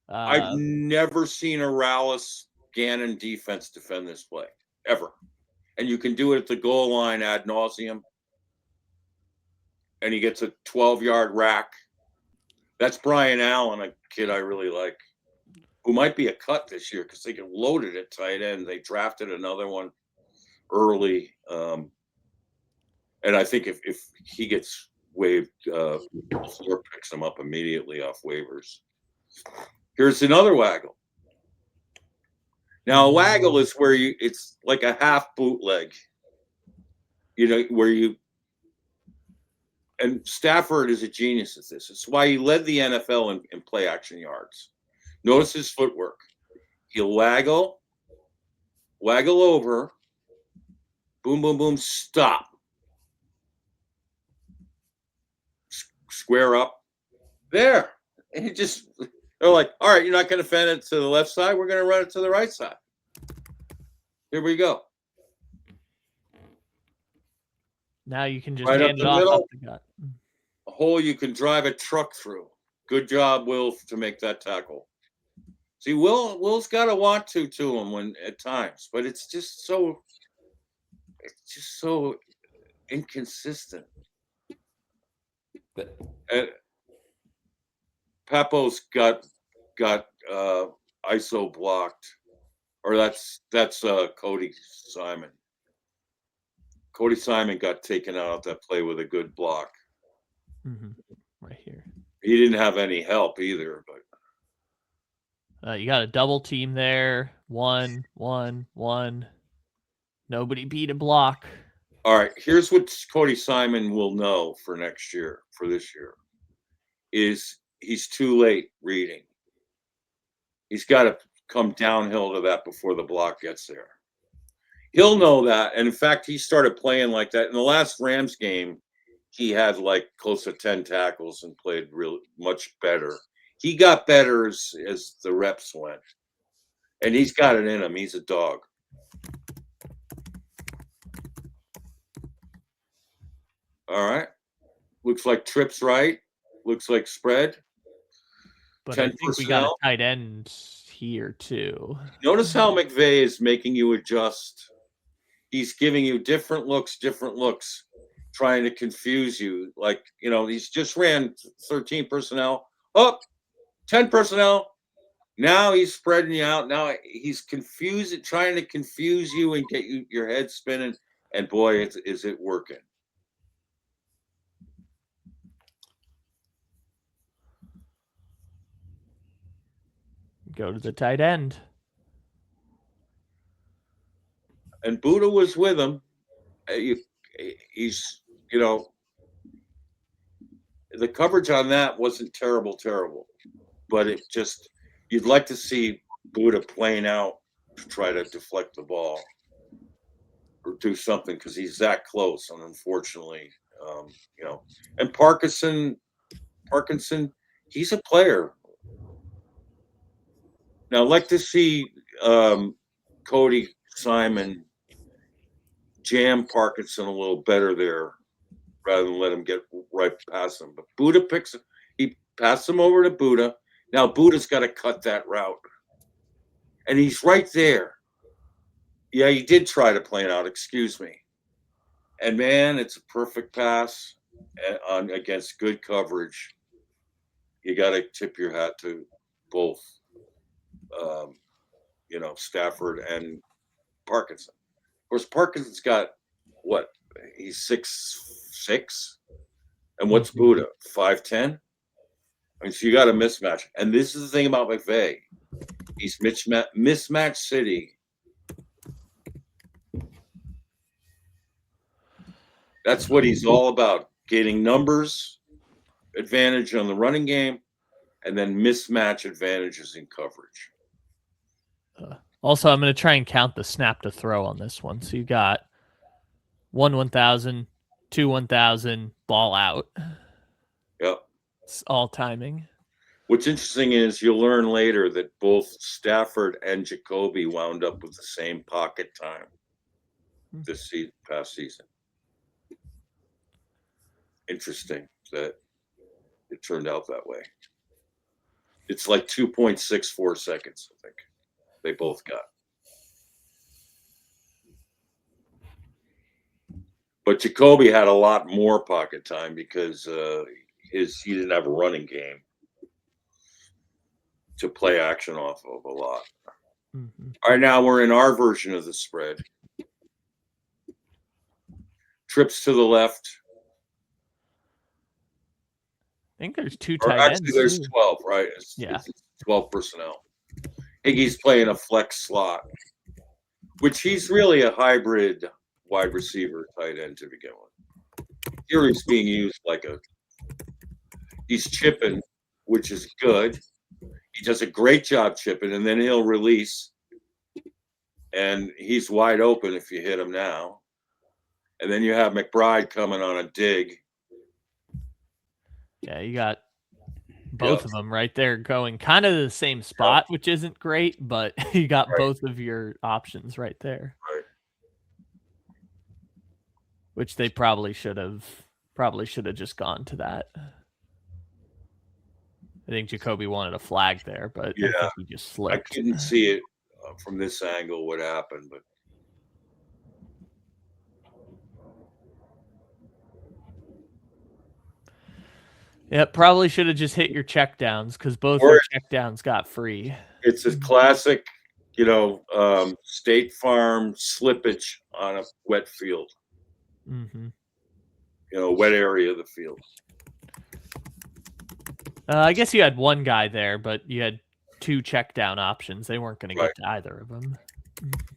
I've never seen a Rallis Gannon defense defend this play, ever. And you can do it at the goal line ad nauseum. And he gets a 12-yard rack. That's Brian Allen, a kid I really like, who might be a cut this year because they get loaded at tight end. They drafted another one early. And I think if he gets waived, Floor picks him up immediately off waivers. Here's another waggle. Now, a waggle is where it's like a half bootleg, and Stafford is a genius at this. It's why he led the NFL in play action yards. Notice his footwork. He'll waggle over, boom, boom, boom, stop. square up there. And they're like, all right, you're not going to fan it to the left side. We're going to run it to the right side. Here we go.
Now you can just hand it off up the gut.
A hole you can drive a truck through. Good job, Will, to make that tackle. See, Will's got to want to him when at times, but it's just so inconsistent. And Papo's got ISO blocked, or that's Cody Simon. Cody Simon got taken out of that play with a good block.
Mm-hmm. Right here.
He didn't have any help either, but
you got a double team there. 1. Nobody beat a block.
All right, here's what Cody Simon will know for this year, is he's too late reading. He's got to come downhill to that before the block gets there. He'll know that. And in fact, he started playing like that. In the last Rams game, he had like close to 10 tackles and played real much better. He got better as the reps went. And he's got it in him. He's a dog. All right. Looks like trips right. Looks like spread.
But I think we got a tight end here too.
Notice how McVay is making you adjust. He's giving you different looks, trying to confuse you. Like, he's just ran 13 personnel. 10 personnel. Now he's spreading you out. Now he's trying to confuse you and get your head spinning. And boy, is it working.
Go to the tight end.
And Buddha was with him. He's, the coverage on that wasn't terrible. But it just, you'd like to see Buddha playing out to try to deflect the ball or do something because he's that close. And unfortunately, and Parkinson, he's a player. Now, I'd like to see Cody Simon jam Parkinson a little better there rather than let him get right past him. But Buddha he passed him over to Buddha. Now Buddha's got to cut that route. And he's right there. Yeah, he did try to play it out, excuse me. And man, it's a perfect pass against good coverage. You got to tip your hat to both, Stafford and Parkinson. Of course, Parkinson's got what? He's 6'6", and what's Buddha? 5'10". I mean, so you got a mismatch. And this is the thing about McVay. He's mismatch city. That's what he's all about: gaining numbers, advantage on the running game, and then mismatch advantages in coverage.
Also, I'm going to try and count the snap to throw on this one. So you got 1,000, 1,000, ball out.
Yep.
It's all timing.
What's interesting is you'll learn later that both Stafford and Jacoby wound up with the same pocket time this past season. Interesting that it turned out that way. It's like 2.64 seconds, I think. They both got. But Jacoby had a lot more pocket time because he didn't have a running game to play action off of a lot. Mm-hmm. All right, now we're in our version of the spread. Trips to the left.
I think there's two tight ends.
Actually, there's 12, right? It's 12 personnel. Higgy's playing a flex slot, which he's really a hybrid wide receiver tight end to begin with. Here he's being used he's chipping, which is good. He does a great job chipping, and then he'll release, and he's wide open if you hit him now. And then you have McBride coming on a dig.
Yeah, you got both of them right there going kind of the same spot, which isn't great, but you got both of your options right there.
Right.
Which they probably should have just gone to that. I think Jacoby wanted a flag there, but I think he just slipped.
I couldn't see it from this angle what happened, but
yeah, probably should have just hit your checkdowns because both your checkdowns got free.
It's a classic, State Farm slippage on a wet field.
Mm-hmm.
Wet area of the field.
I guess you had one guy there, but you had two check down options. They weren't going to get to either of them.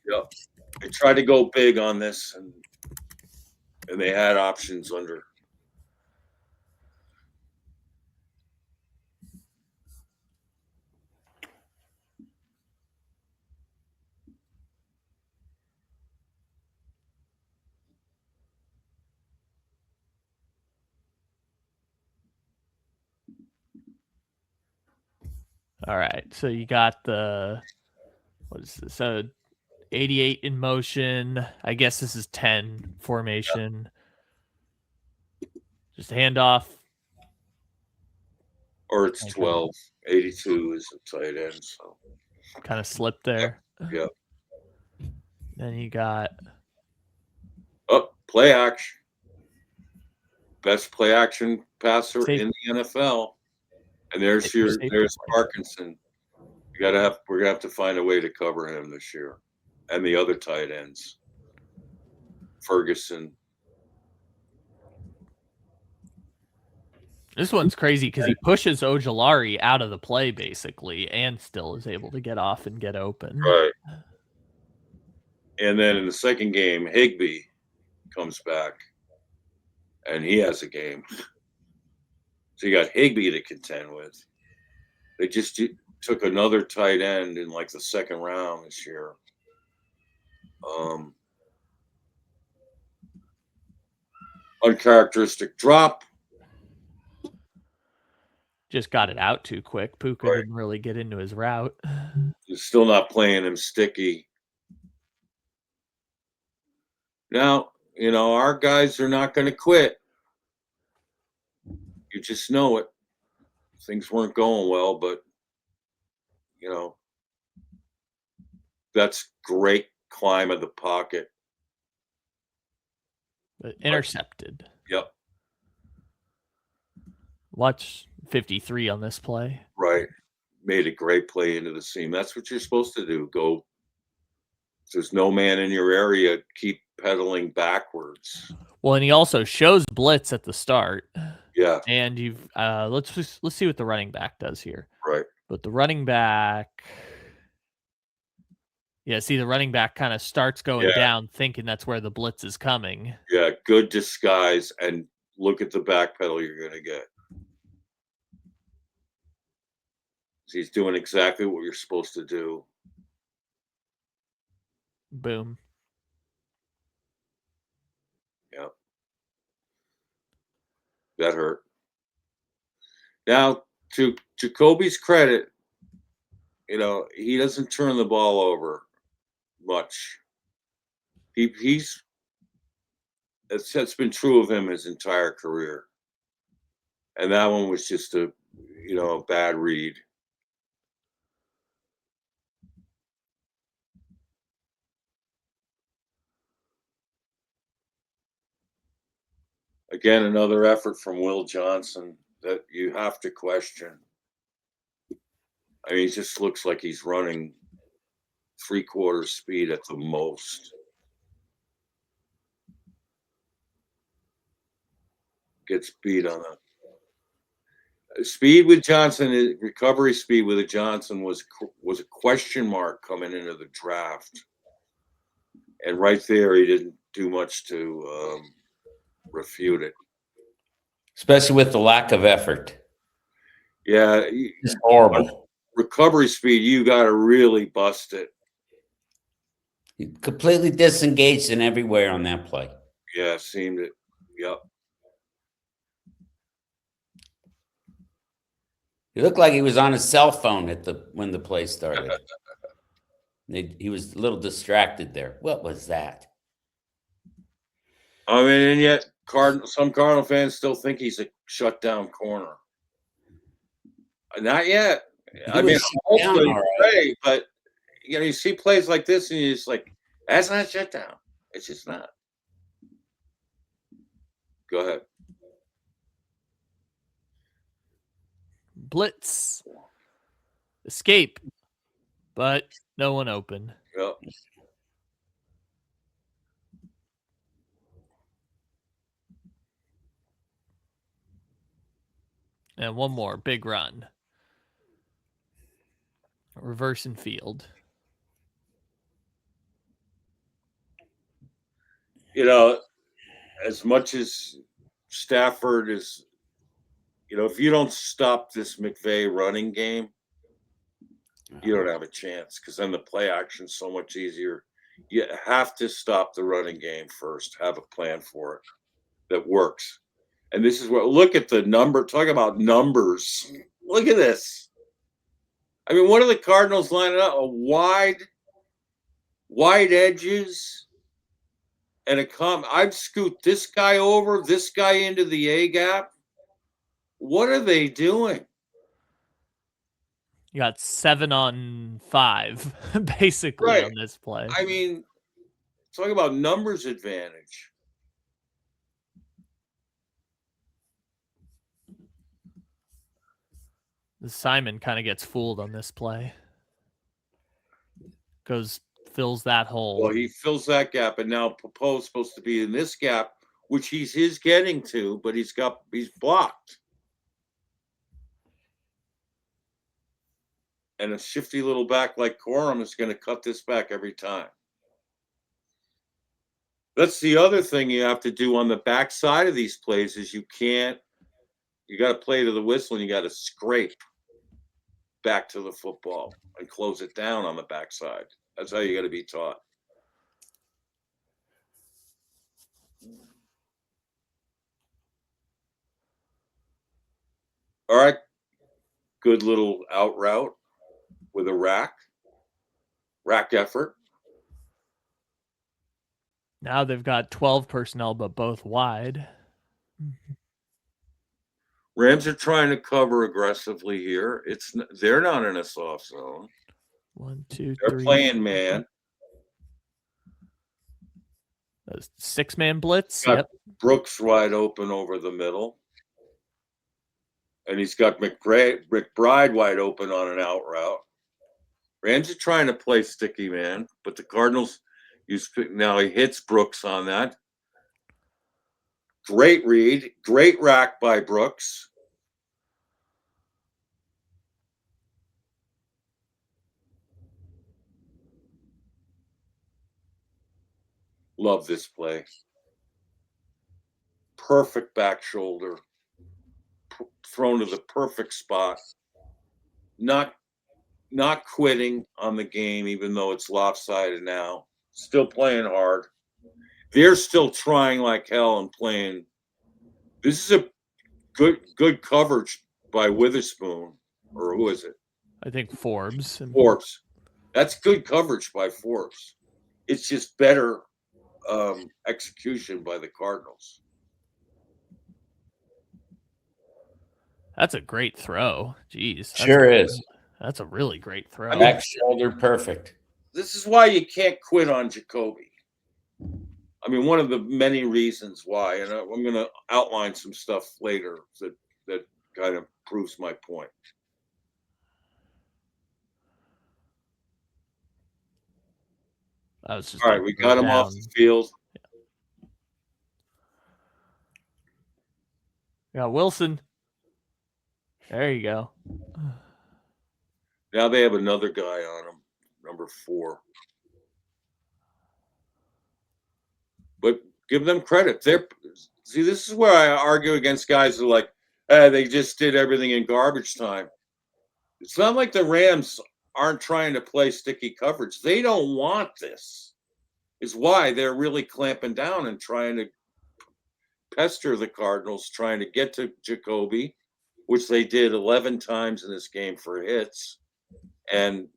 Yeah. They tried to go big on this, and they had options under.
All right, so you got what is this? So 88 in motion. I guess this is 10 formation. Just handoff.
Or it's 12. 82 is a tight end, so
kind of slipped there.
Yeah.
Then you got
play action. Best play action passer in the NFL. And there's Parkinson. We're gonna have to find a way to cover him this year. And the other tight ends. Ferguson.
This one's crazy because he pushes Ojulari out of the play basically and still is able to get off and get open.
Right. And then in the second game, Higbee comes back and he has a game. So you got Higbee to contend with. They just took another tight end in like the second round this year. Uncharacteristic drop.
Just got it out too quick. Puka didn't really get into his route.
He's still not playing him sticky. Now, our guys are not going to quit. You just know it. Things weren't going well, but, that's great climb of the pocket.
But intercepted.
Yep.
Watch 53 on this play.
Right. Made a great play into the seam. That's what you're supposed to do. Go. If there's no man in your area, keep pedaling backwards.
Well, and he also shows blitz at the start.
Yeah.
And you've let's see what the running back does here.
Right.
But the running back, see the running back kind of starts going down, thinking that's where the blitz is coming.
Yeah, good disguise, and look at the back pedal you're going to get. He's doing exactly what you're supposed to do.
Boom.
Yeah. That hurt. Now, to Jacoby's credit, he doesn't turn the ball over much. That's been true of him his entire career. And that one was just a bad read. Again, another effort from Will Johnson that you have to question. I mean, he just looks like he's running 3/4 speed at the most. Gets beat on a speed with Johnson. Recovery speed with Johnson was a question mark coming into the draft, and right there he didn't do much to refute it,
especially with the lack of effort.
Yeah,
it's horrible.
Recovery speed, you got to really bust it.
He completely disengaged in everywhere on that play.
Yeah, seemed it. Yep.
He looked like he was on his cell phone when the play started. He was a little distracted there. What was that?
I mean, and yet some Cardinal fans still think he's a shutdown corner. Not yet. I mean, hopefully, right. But you see plays like this, and you're just like, that's not shutdown. It's just not. Go ahead.
Blitz. Escape. But no one open.
Yep.
And one more. Big run. Reverse and field.
As much as Stafford is, if you don't stop this McVay running game, you don't have a chance, because then the play action's so much easier. You have to stop the running game first. Have a plan for it that works. And this is look at the number. Talk about numbers. Look at this. I mean, what are the Cardinals lining up? A wide edges, and I'd scoot this guy over, this guy into the A gap. What are they doing?
You got 7 on 5, basically, on this play.
I mean, talk about numbers advantage.
Simon kind of gets fooled on this play. Fills that hole.
Well, he fills that gap, and now Popo's supposed to be in this gap, which he's getting to, but he's blocked. And a shifty little back like Corum is going to cut this back every time. That's the other thing you have to do on the back side of these plays is you got to play to the whistle, and you got to scrape back to the football and close it down on the backside. That's how you got to be taught. All right. Good little out route with a rack effort.
Now they've got 12 personnel, but both wide.
Rams are trying to cover aggressively here. They're not in a soft zone.
1, 2,
They're
3.
playing man.
A 6-man blitz.
Got Brooks wide open over the middle. And he's got McBride wide open on an out route. Rams are trying to play sticky man, but the Cardinals now he hits Brooks on that. Great read, great rack by Brooks. Love this play. Perfect back shoulder. Thrown to the perfect spot. Not quitting on the game, even though it's lopsided now. Still playing hard. They're still trying like hell and playing. This is a good coverage by Witherspoon, or who is it?
I think Forbes.
Forbes. That's good coverage by Forbes. It's just better execution by the Cardinals.
That's a great throw. Jeez. That's a really great throw.
Back shoulder, perfect.
This is why you can't quit on Jacoby. I mean, one of the many reasons why, and I'm going to outline some stuff later that kind of proves my point.
All
right, we got him off the field.
Yeah, Wilson. There you go.
Now they have another guy on him, number 4. But give them credit. See, this is where I argue against guys who are like, they just did everything in garbage time. It's not like the Rams aren't trying to play sticky coverage. They don't want this. Is why they're really clamping down and trying to pester the Cardinals, trying to get to Jacoby which they did 11 times in this game for hits and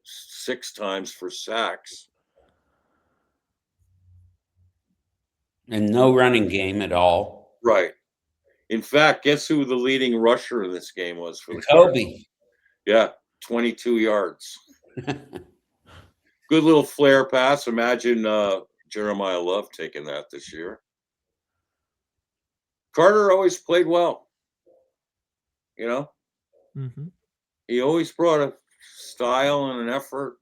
6 times for sacks.
And no running game at all.
Right. In fact, guess who the leading rusher in this game was for the
Jacoby?
Yeah, 22 yards. Good little flare pass. Imagine Jeremiah Love taking that this year. Carter always played well. You know?
Mm-hmm.
He always brought a style and an effort.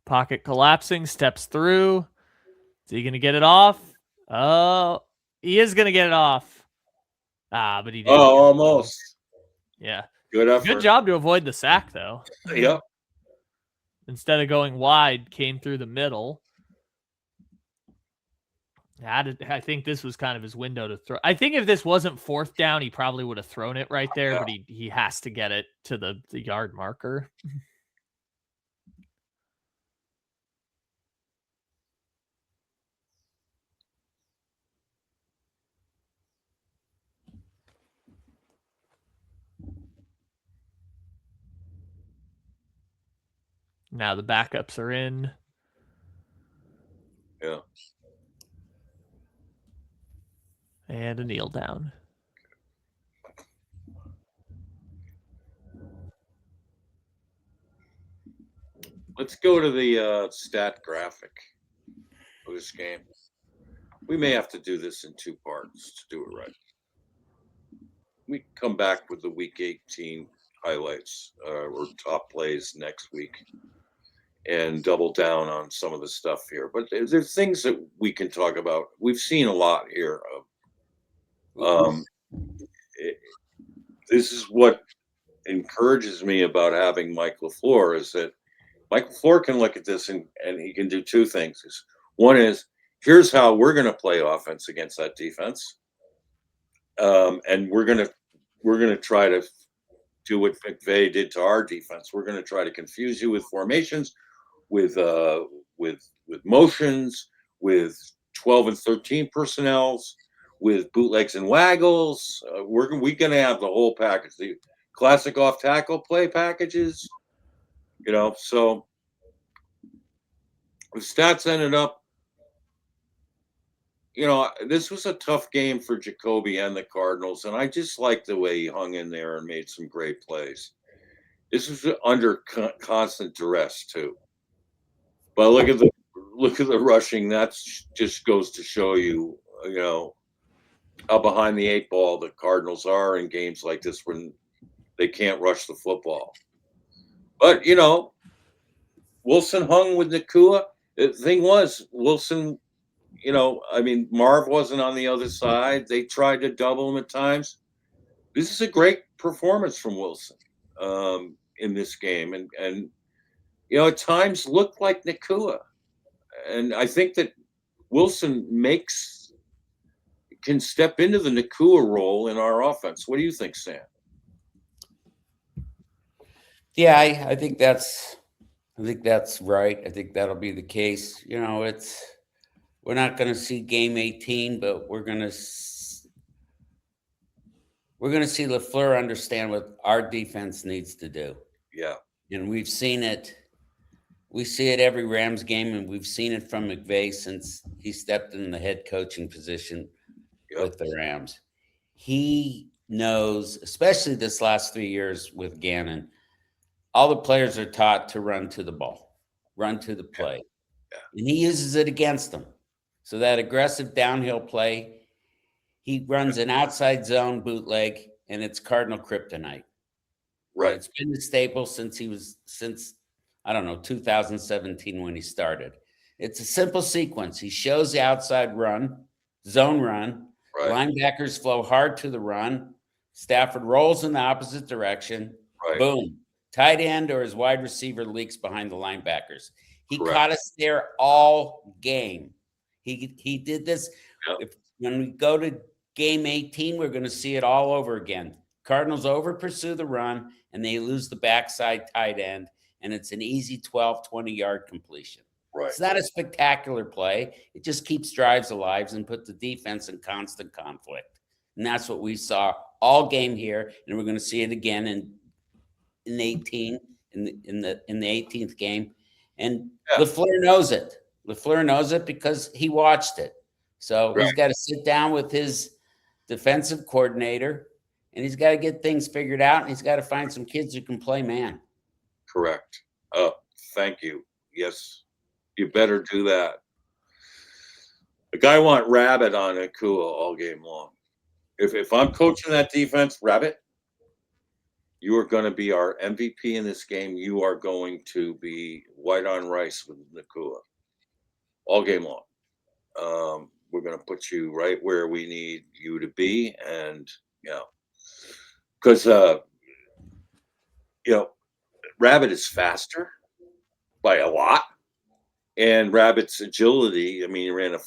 Pocket collapsing, steps through. Is he going to get it off? Oh, he is going to get it off. But he didn't.
Oh, almost.
Yeah.
Good effort.
Good job to avoid the sack, though.
Yep.
Instead of going wide, came through the middle. I think this was kind of his window to throw. I think if this wasn't 4th down, he probably would have thrown it right there, but he has to get it to the yard marker. Now the backups are in.
Yeah.
And a kneel down.
Let's go to the stat graphic of this game. We may have to do this in 2 parts to do it right. We come back with the Week 18 highlights or top plays next week and double down on some of the stuff here. But there's things that we can talk about. We've seen a lot here. This is what encourages me about having Mike LaFleur is that Mike LaFleur can look at this and he can do 2 things. One is, here's how we're going to play offense against that defense. And we're gonna try to do what McVay did to our defense. We're gonna try to confuse you with formations, with motions, with 12 and 13 personnels, with bootlegs and waggles. We're gonna have the whole package, the classic off tackle play packages. So the stats ended up. This was a tough game for Jacoby and the Cardinals, and I just liked the way he hung in there and made some great plays. This was under constant duress too. But look at the rushing. That just goes to show you, how behind the 8 ball the Cardinals are in games like this when they can't rush the football. But Wilson hung with Nakua. The thing was, Wilson. Marv wasn't on the other side. They tried to double him at times. This is a great performance from Wilson in this game. And at times looked like Nakua. And I think that Wilson can step into the Nakua role in our offense. What do you think, Sam?
Yeah, I think that's right. I think that'll be the case. We're not going to see game 18, but we're going to see LaFleur understand what our defense needs to do.
Yeah.
And we've seen it. We see it every Rams game, and we've seen it from McVay since he stepped in the head coaching position with the Rams. He knows, especially this last 3 years with Gannon, all the players are taught to run to the ball, run to the play.
Yeah.
And he uses it against them. So that aggressive downhill play, he runs an outside zone bootleg, and it's Cardinal kryptonite.
Right.
It's been the staple since 2017 when he started. It's a simple sequence. He shows the outside run, zone run.
Right.
Linebackers flow hard to the run. Stafford rolls in the opposite direction.
Right.
Boom. Tight end or his wide receiver leaks behind the linebackers. He
Correct.
caught us there all game. He did this.
Yep.
When we go to game 18, we're going to see it all over again. Cardinals over pursue the run, and they lose the backside tight end, and it's an easy 12, 20-yard completion.
Right.
It's not a spectacular play. It just keeps drives alive and puts the defense in constant conflict. And that's what we saw all game here, and we're going to see it again in 18 in the 18th game. And LaFleur knows it. LaFleur knows it because he watched it. So he's got to sit down with his defensive coordinator, and he's got to get things figured out, and he's got to find some kids who can play man.
Correct. Thank you. Yes, you better do that. The guy want Rabbit on Nakua all game long. If I'm coaching that defense, Rabbit, you are going to be our MVP in this game. You are going to be white on rice with Nakua all game long. We're going to put you right where we need you to be, and because Rabbit is faster by a lot, and Rabbit's agility. I mean, he ran a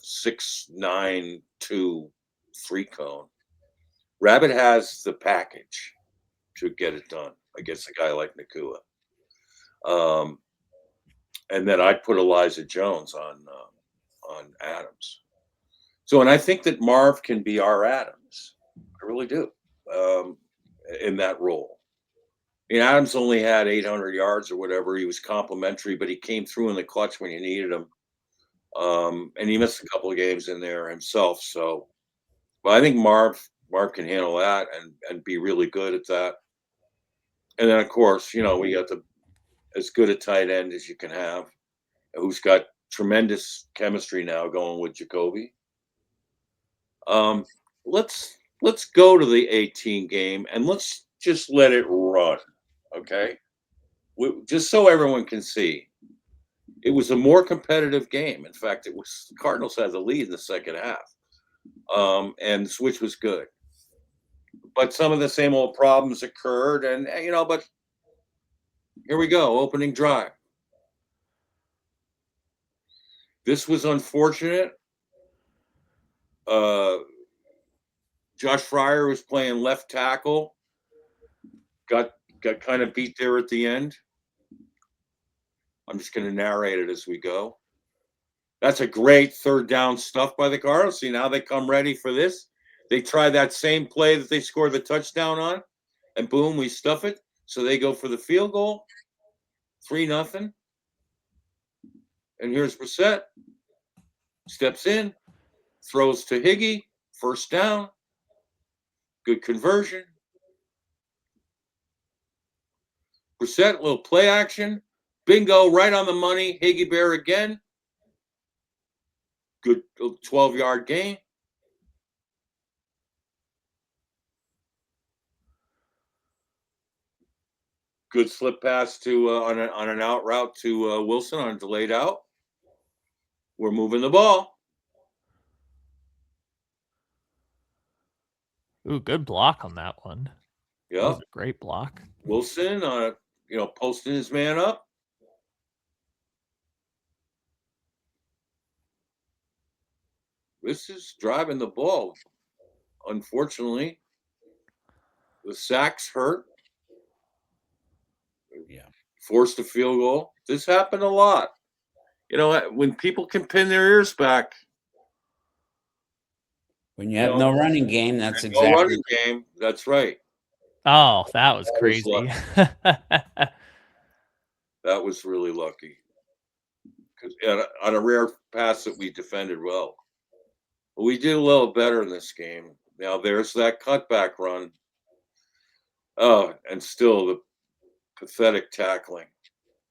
6.92 3-cone. Rabbit has the package to get it done against a guy like Nakua. And then I'd put Elijah Jones on Adams. So, and I think that Marv can be our Adams. I really do, in that role. I mean, Adams only had 800 yards or whatever. He was complimentary, but he came through in the clutch when you needed him. And he missed a couple of games in there himself. So, but I think Marv can handle that and be really good at that. And then, of course, we got as good a tight end as you can have, who's got tremendous chemistry now going with Jacoby. Let's go to the 18 game and let's just let it run, okay? Just so everyone can see, it was a more competitive game. In fact, the Cardinals had the lead in the second half, and the switch was good. But some of the same old problems occurred, and but here we go, opening drive. This was unfortunate. Josh Fryer was playing left tackle. Got kind of beat there at the end. I'm just going to narrate it as we go. That's a great third down stuff by the Cardinals. See, now they come ready for this. They try that same play that they scored the touchdown on, and boom, we stuff it. So they go for the field goal, 3-0. And here's Brissett. Steps in, throws to Higgy, first down. Good conversion. Brissett, little play action. Bingo, right on the money. Higgy Bear again. Good 12-yard gain. Good slip pass to on an out route to Wilson on a delayed out. We're moving the ball.
Ooh, good block on that one.
Yeah,
that was a great block.
Wilson posting his man up. This is driving the ball. Unfortunately, the sacks hurt.
Yeah.
Forced a field goal. This happened a lot. When people can pin their ears back.
When you have no running game, that's exactly.
No running game. That's right.
Oh, that was crazy.
That was really lucky. Because on a rare pass that we defended well. But we did a little better in this game. Now there's that cutback run. Oh, and still the pathetic tackling.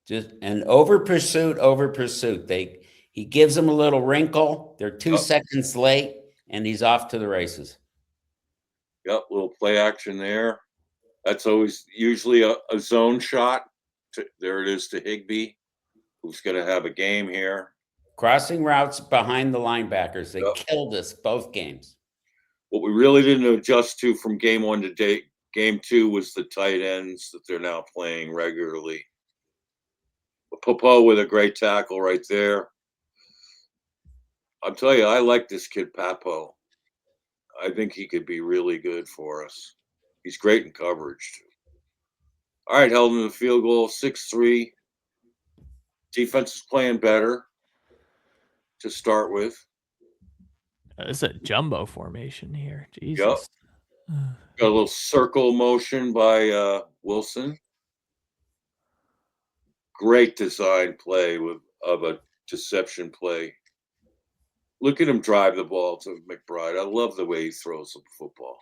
Just an over pursuit. He gives them a little wrinkle. They're 2 seconds late, and he's off to the races.
Yep, little play action there. That's always usually a zone shot. There it is to Higbee, who's going to have a game here.
Crossing routes behind the linebackers. They killed us both games.
What we really didn't adjust to from game 1 to game 2 was the tight ends that they're now playing regularly. Popo with a great tackle right there. I'll tell you, I like this kid, Papo. I think he could be really good for us. He's great in coverage, too. All right, held in the field goal, 6-3. Defense is playing better to start with.
It's a jumbo formation here. Jesus.
Yep. Got a little circle motion by Wilson. Great design play of a deception play. Look at him drive the ball to McBride. I love the way he throws the football.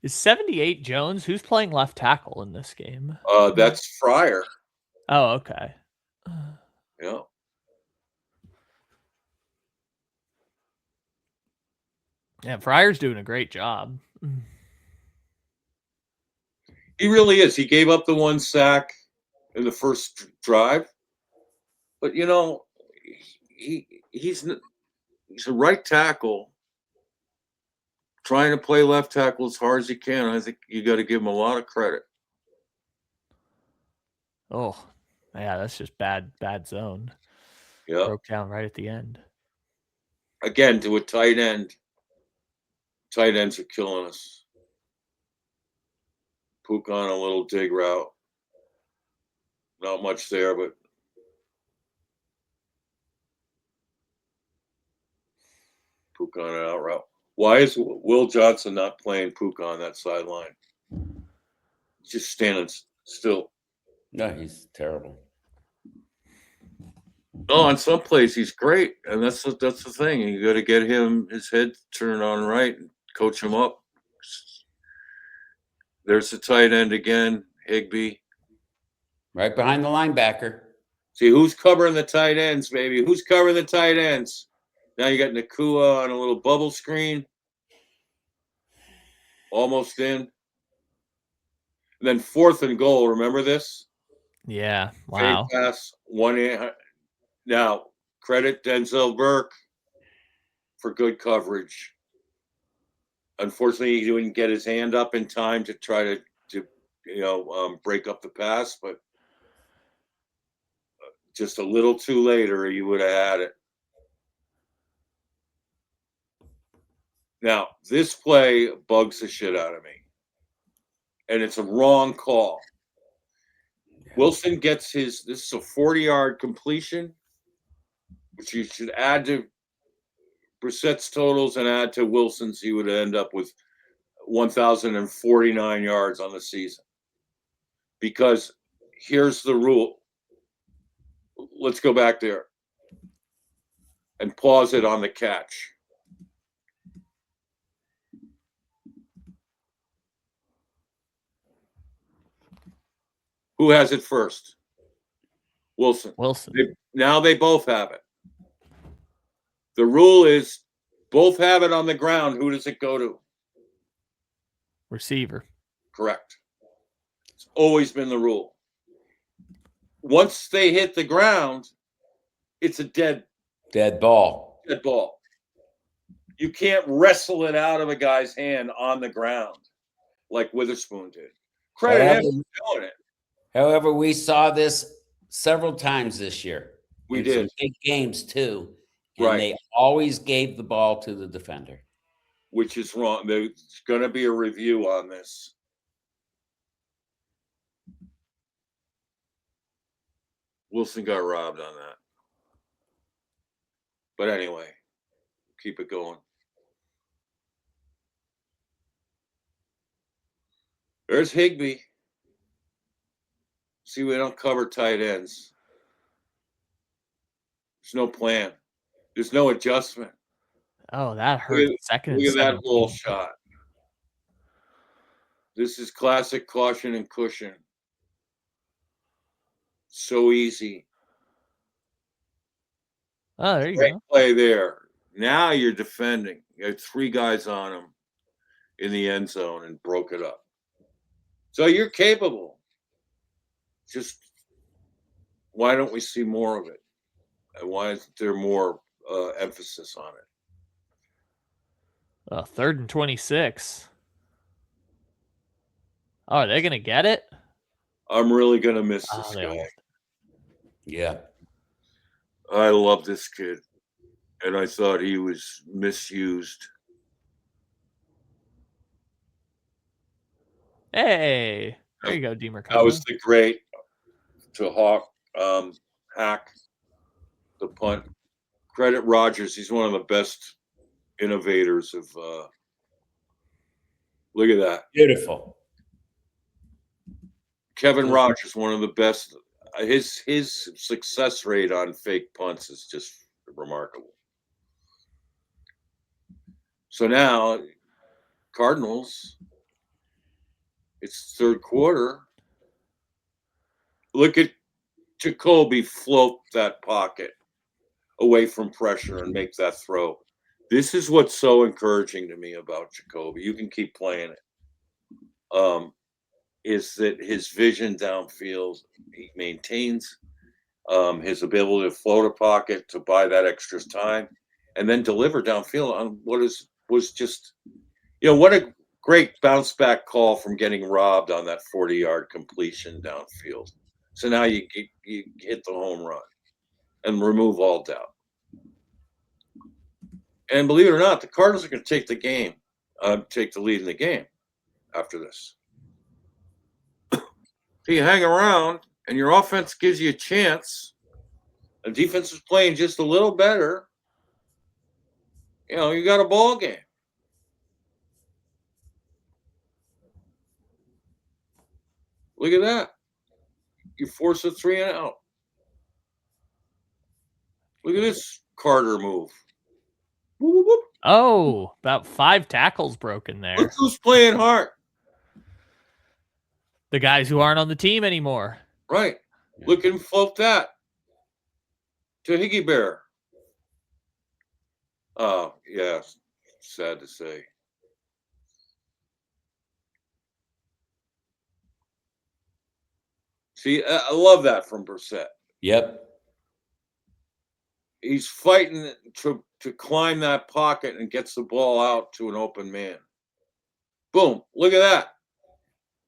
Is 78 Jones? Who's playing left tackle in this game?
That's Fryer.
Oh, okay.
Yeah.
Yeah, Fryer's doing a great job.
He really is. He gave up the one sack in the first drive, but he's a right tackle trying to play left tackle as hard as he can. I think you got to give him a lot of credit.
Oh, yeah, that's just bad zone.
Yeah,
broke down right at the end.
Again, to a tight end. Tight ends are killing us. Pook on a little dig route. Not much there, but Pook on an out route. Why is Will Johnson not playing Pook on that sideline? He's just standing still.
No, he's terrible.
No, on some plays he's great, and that's the thing. You got to get his head turned on right and coach him up. There's the tight end again, Higbee.
Right behind the linebacker.
See, who's covering the tight ends, baby? Who's covering the tight ends? Now you got Nakua on a little bubble screen. Almost in. And then 4th and goal. Remember this?
Yeah. Wow.
Fake pass, 1-8. Now, credit Denzel Burke for good coverage. Unfortunately, he didn't get his hand up in time to try to break up the pass, but just a little too late, or you would have had it. Now, this play bugs the shit out of me, and it's a wrong call. Wilson gets this is a 40-yard completion, which you should add to Brissett's totals and add to Wilson's. He would end up with 1,049 yards on the season. Because here's the rule. Let's go back there and pause it on the catch. Who has it first? Wilson. Now they both have it. The rule is both have it on the ground. Who does it go to?
Receiver.
Correct. It's always been the rule. Once they hit the ground, it's a dead
ball.
Dead ball. You can't wrestle it out of a guy's hand on the ground like Witherspoon did. Credit him for doing it.
However, we saw this several times this year.
We did.
Some big games too. And they always gave the ball to the defender.
Which is wrong. There's going to be a review on this. Wilson got robbed on that. But anyway, keep it going. There's Higbee. See, we don't cover tight ends. There's no plan. There's no adjustment.
Oh, that hurt. Second.
Look at that ball shot. This is classic caution and cushion. So easy.
Oh, there you
Great
go.
Play there. Now you're defending. You had 3 guys on him in the end zone and broke it up. So you're capable. Just why don't we see more of it? And why isn't there more emphasis on it?
3rd and 26. Oh, are they going to get it?
I'm really going to miss this guy.
Yeah.
I love this kid. And I thought he was misused.
Hey. There you go, Deemer.
That was the great to hack the punt. Credit Rodgers. He's one of the best innovators of look at that.
Beautiful.
Kevin Rogers, one of the best. His success rate on fake punts is just remarkable. So now, Cardinals, it's third quarter. Look at Jacoby float that pocket away from pressure and make that throw. This is what's so encouraging to me about Jacoby. You can keep playing it. Is that his vision downfield, he maintains his ability to float a pocket, to buy that extra time, and then deliver downfield on what was just, what a great bounce back call from getting robbed on that 40-yard completion downfield. So now you hit the home run and remove all doubt. And believe it or not, the Cardinals are going to take the lead in the game after this. So you hang around and your offense gives you a chance. The defense is playing just a little better. You got a ball game. Look at that. You force a 3 and out. Look at this Carter move. Whoop, whoop.
Oh, about 5 tackles broken there.
Look who's playing hard.
The guys who aren't on the team anymore.
Right. Look at him float that to Higgy Bear. Oh, yeah. Sad to say. See, I love that from Brissett.
Yep.
He's fighting to climb that pocket and gets the ball out to an open man. Boom. Look at that.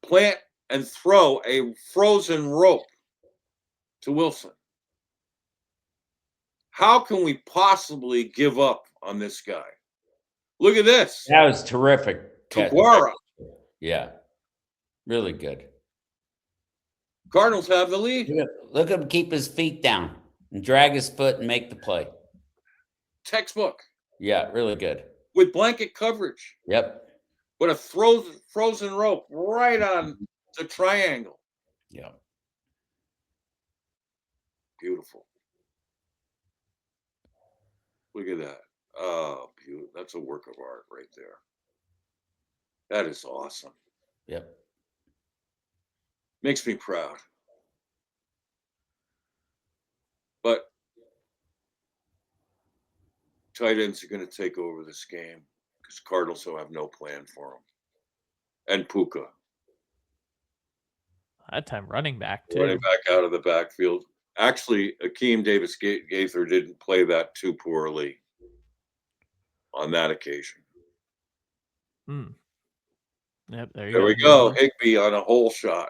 Plant and throw a frozen rope to Wilson. How can we possibly give up on this guy? Look at this.
That was terrific.
Taguara.
Yeah. Really good.
Cardinals have the lead.
Look at him keep his feet down and drag his foot and make the play.
Textbook.
Yeah, really good.
With blanket coverage.
Yep.
With a frozen rope right on the triangle.
Yeah.
Beautiful. Look at that. Oh, beautiful. That's a work of art right there. That is awesome.
Yep.
Makes me proud. But tight ends are going to take over this game because Cardinals will have no plan for them. And Puka.
That time running back, too.
Running back out of the backfield. Actually, Akeem Davis Gaither didn't play that too poorly on that occasion.
Yep,
there we go. Higbee on a hole shot.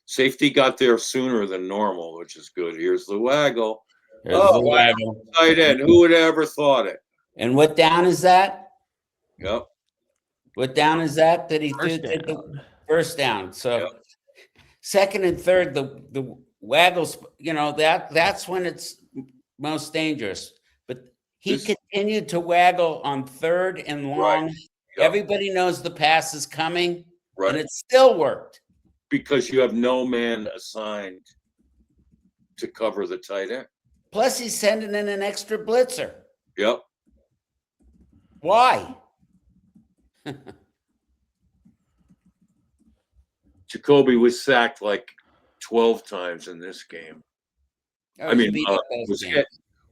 Safety got there sooner than normal, which is good. Here's the waggle.
Waggle.
Tight end. Who would have ever thought it?
And what down is that?
Yep.
What down is that? That he did the first down. So second and third, the waggles, that's when it's most dangerous. But he continued to waggle on third and long. Right. Yep. Everybody knows the pass is coming, and it still worked.
Because you have no man assigned to cover the tight end.
Plus, he's sending in an extra blitzer.
Yep.
Why?
Jacoby was sacked like 12 times in this game.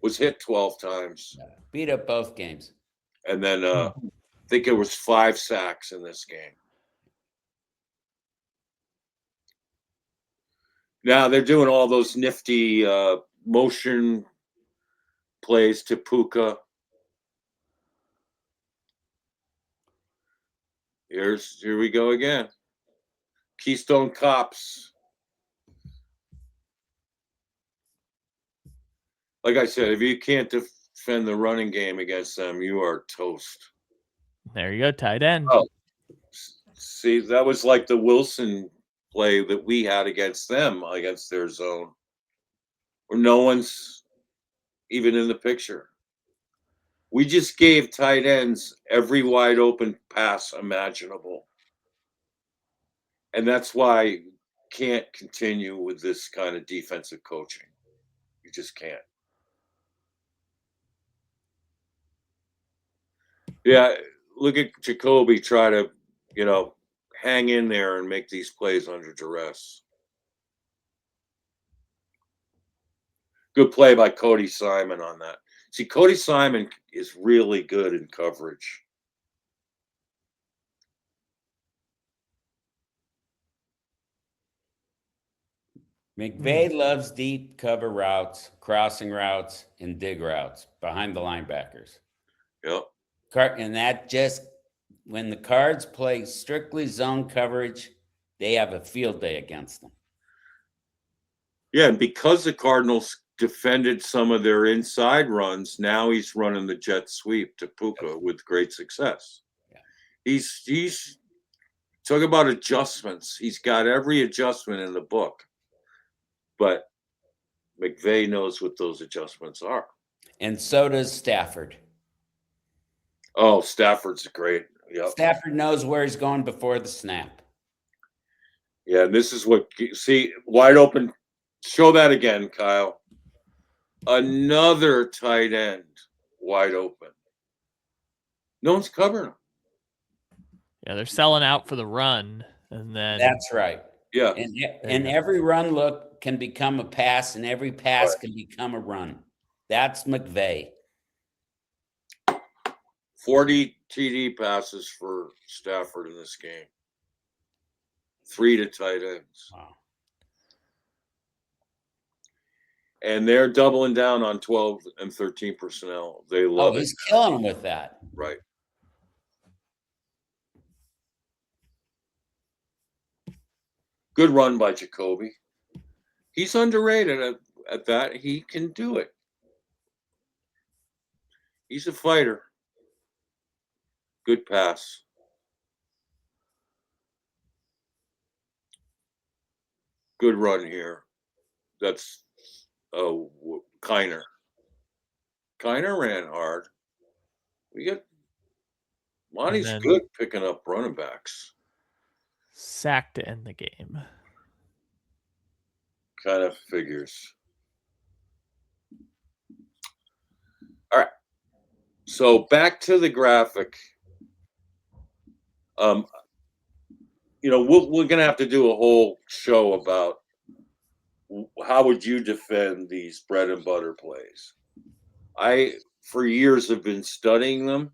Was hit 12 times.
Yeah, beat up both games.
And then I think it was 5 sacks in this game. Now they're doing all those nifty motion plays to Puka. Here we go again. Keystone Cops. Like I said, if you can't defend the running game against them, you are toast.
There you go, tight end.
Oh, see, that was like the Wilson play that we had against them, against their zone, where no one's even in the picture. We just gave tight ends every wide open pass imaginable. And that's why you can't continue with this kind of defensive coaching. You just can't. Yeah, look at Jacoby try to, hang in there and make these plays under duress. Good play by Cody Simon on that. See, Cody Simon is really good in coverage.
McVay loves deep cover routes, crossing routes, and dig routes behind the linebackers.
Yep.
And that just, when the Cards play strictly zone coverage, they have a field day against them.
Yeah, and because the Cardinals defended some of their inside runs, now he's running the jet sweep to Puka with great success.
Yeah.
He's talk about adjustments. He's got every adjustment in the book. But McVay knows what those adjustments are.
And so does Stafford.
Oh, Stafford's great. Yep.
Stafford knows where he's going before the snap.
Yeah, and this is what, see, wide open. Show that again, Kyle. Another tight end wide open. No one's covering him.
Yeah, they're selling out for the run. And then
that's right.
Yeah.
And every run look can become a pass, and every pass can become a run. That's McVay.
40 TD passes for Stafford in this game. 3 to tight ends.
Wow.
And they're doubling down on 12 and 13 personnel. They love it.
He's killing them with that.
Right. Good run by Jacoby. He's underrated at that. He can do it. He's a fighter. Good pass. Good run here. That's Kiner. Kiner ran hard. We got Monty's good picking up running backs.
Sack to end the game.
Kind of figures. All right. So back to the graphic. We're gonna have to do a whole show about how would you defend these bread and butter plays. I, for years, have been studying them,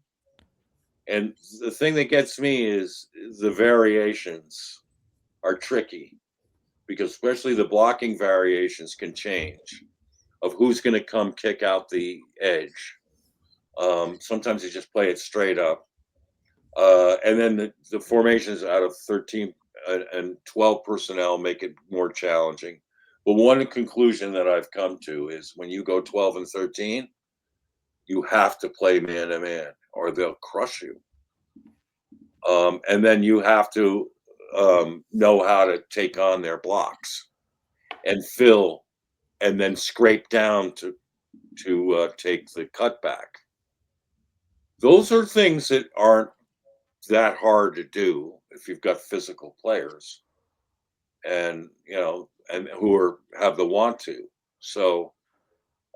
and the thing that gets me is the variations are tricky, because especially the blocking variations can change of who's going to come kick out the edge. Sometimes you just play it straight up. And then the formations out of 13 and 12 personnel make it more challenging. But one conclusion that I've come to is when you go 12 and 13, you have to play man-to-man or they'll crush you. And then you have to know how to take on their blocks and fill and then scrape down to take the cutback. Those are things that aren't that hard to do if you've got physical players and who have the want to. So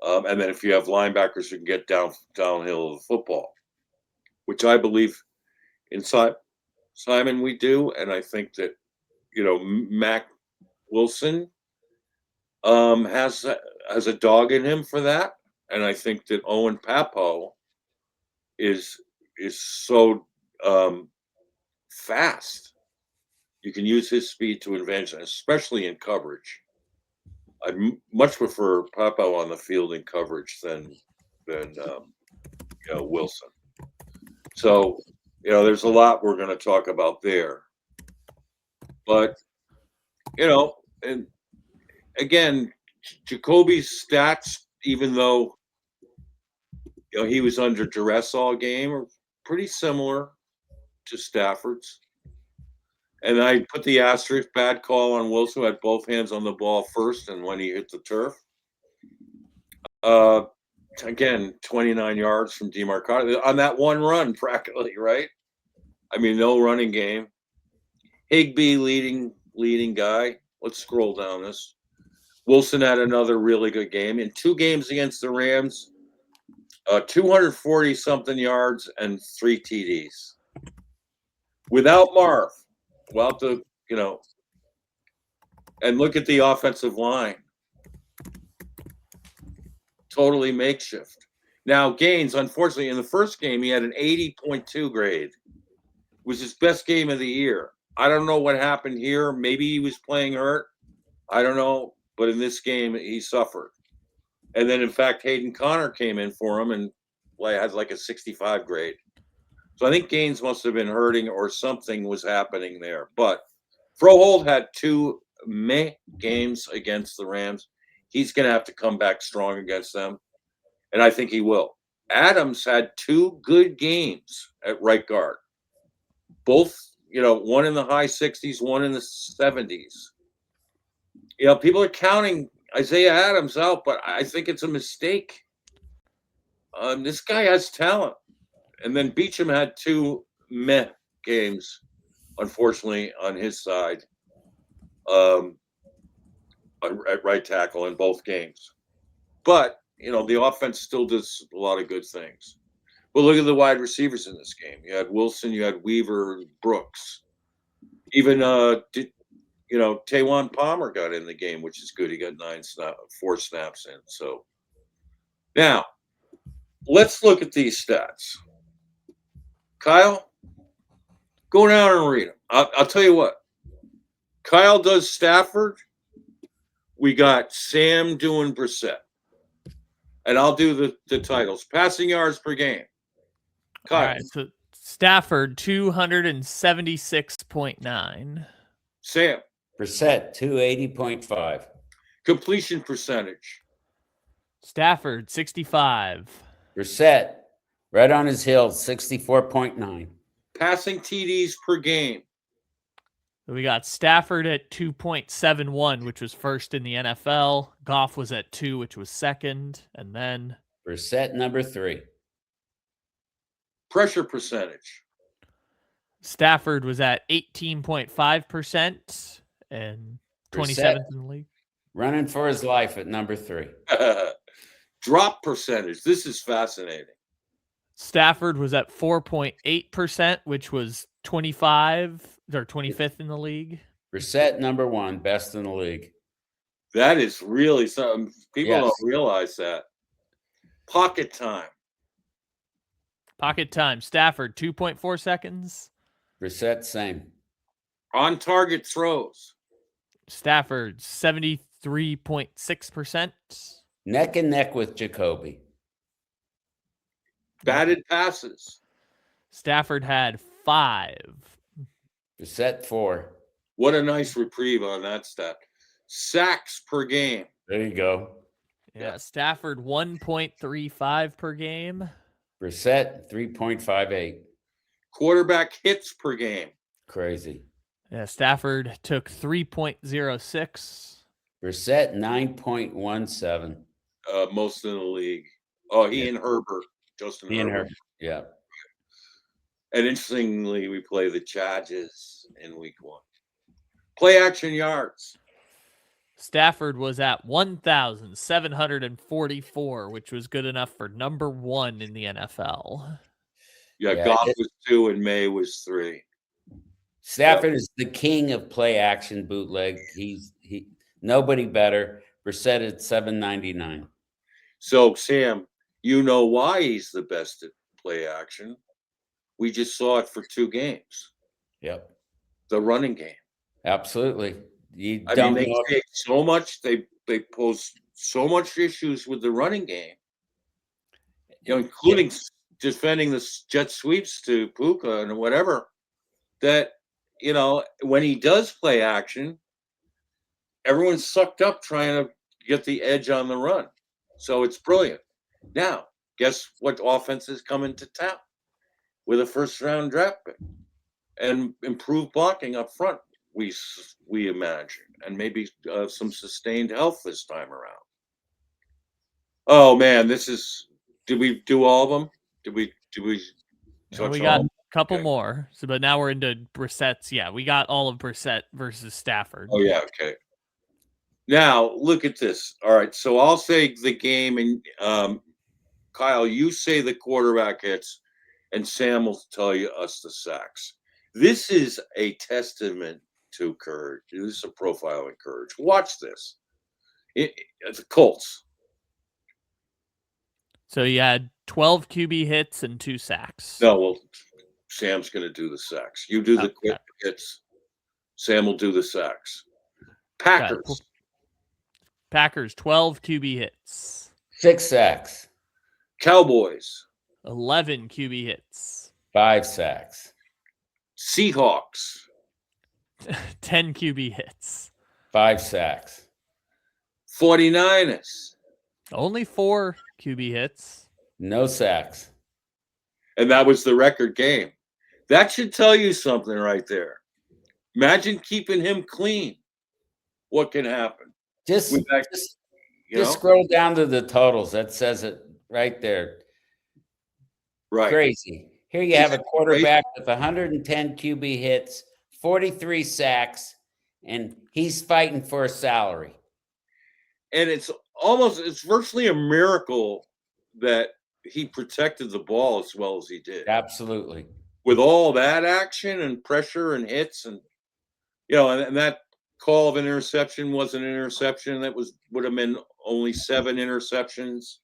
and then if you have linebackers who can get downhill of the football, which I believe inside Simon we do, and I think that Mac Wilson has a dog in him for that, and I think that Owen Papo is so fast. You can use his speed to advantage, especially in coverage. I much prefer Papo on the field in coverage than Wilson. So there's a lot we're going to talk about there. But and again, Jacoby's stats, even though he was under duress all game, are pretty similar to Stafford's. And I put the asterisk, bad call on Wilson, who had both hands on the ball first and when he hit the turf. again, 29 yards from DeMarcado on that one run, practically, right? I mean, no running game. Higbee leading guy. Let's scroll down this. Wilson had another really good game. In 2 games against the Rams, 240 something yards and 3 TDs. Without Marv, without the, and look at the offensive line. Totally makeshift. Now, Gaines, unfortunately, in the first game, he had an 80.2 grade. It was his best game of the year. I don't know what happened here. Maybe he was playing hurt. I don't know. But in this game, he suffered. And then, in fact, Hayden Connor came in for him and had like a 65 grade. So I think Gaines must have been hurting or something was happening there. But Froholt had 2 meh games against the Rams. He's going to have to come back strong against them. And I think he will. Adams had 2 good games at right guard. Both, one in the high 60s, one in the 70s. People are counting Isaiah Adams out, but I think it's a mistake. This guy has talent. And then Beacham had 2 meh games, unfortunately, on his side at right tackle in both games. But, the offense still does a lot of good things. But look at the wide receivers in this game. You had Wilson, you had Weaver, Brooks. Even, Tawan Palmer got in the game, which is good. He got 4 snaps in. So now let's look at these stats. Kyle, go down and read them. I'll tell you what. Kyle does Stafford. We got Sam doing Brissett. And I'll do the titles. Passing yards per game. Kyle.
All right, so Stafford, 276.9.
Sam.
Brissett, 280.5.
Completion percentage.
Stafford, 65.
Brissett, right on his heels, 64.9.
Passing TDs per game.
We got Stafford at 2.71, which was first in the NFL. Goff was at 2, which was second. And then
Brissett, number 3.
Pressure percentage.
Stafford was at 18.5% and 27th in the league.
Running for his life at number 3.
Drop percentage. This is fascinating.
Stafford was at 4.8%, which was 25th in the league.
Brissett, number 1, best in the league.
That is really something. People don't realize that. Pocket time.
Pocket time. Stafford, 2.4 seconds.
Brissett, same.
On target throws.
Stafford, 73.6%.
Neck and neck with Jacoby.
Batted passes.
Stafford had 5.
Brissett, 4.
What a nice reprieve on that stat. Sacks per game.
There you go.
Yeah, Stafford, 1.35 per game.
Brissett, 3.58.
Quarterback hits per game.
Crazy.
Yeah, Stafford took 3.06.
Brissett, 9.17.
Most in the league. Oh, he and Herbert. Justin Herbert.
Yeah.
And interestingly, we play the Chargers in week 1. Play action yards.
Stafford was at 1,744, which was good enough for number 1 in the NFL.
Yeah, Goff was 2 and May was 3.
Stafford is the king of play action bootleg. He nobody better. Brissett at 799.
So Sam, you know why he's the best at play action. We just saw it for 2 games.
Yep.
The running game.
Absolutely.
They take so much. They pose so much issues with the running game. Including defending the jet sweeps to Puka and whatever. That when he does play action, everyone's sucked up trying to get the edge on the run. So it's brilliant. Now, guess what offense is coming to town with a first-round draft pick and improved blocking up front? We imagine, and maybe some sustained health this time around. Oh man, this is. Did we do all of them? Did we?
No, we got a couple more. So, but now we're into Brissett's. Yeah, we got all of Brissett versus Stafford.
Oh yeah, okay. Now look at this. All right, so I'll say the game, and Kyle, you say the quarterback hits, and Sam will tell you us the sacks. This is a testament to courage. This is a profile in courage. Watch this. It's the Colts.
So you had 12 QB hits and 2 sacks.
No, well, Sam's going to do the sacks. You do the quick hits. Sam will do the sacks. Packers.
Packers, 12 QB hits.
6 sacks.
Cowboys.
11 QB hits.
5 sacks.
Seahawks.
10 QB hits.
5 sacks.
49ers.
Only 4 QB hits.
No sacks.
And that was the record game. That should tell you something right there. Imagine keeping him clean. What can happen?
Just scroll down to the totals. That says it right there.
Right.
Crazy. Here you have a quarterback with 110 QB hits, 43 sacks, and he's fighting for a salary.
And it's virtually a miracle that he protected the ball as well as he did.
Absolutely.
With all that action and pressure and hits, and and that call of an interception was an interception that would have been only 7 interceptions.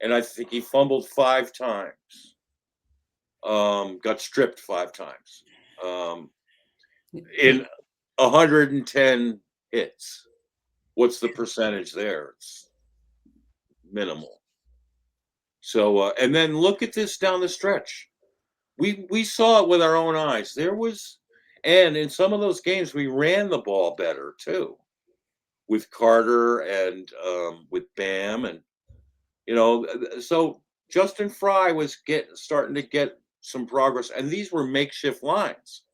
And I think he fumbled 5 times. Got stripped 5 times. In 110 hits. What's the percentage there? It's minimal. So, and then look at this down the stretch. We saw it with our own eyes. And in some of those games, we ran the ball better too, with Carter and with Bam, and so Justin Fry was starting to get some progress, and these were makeshift lines.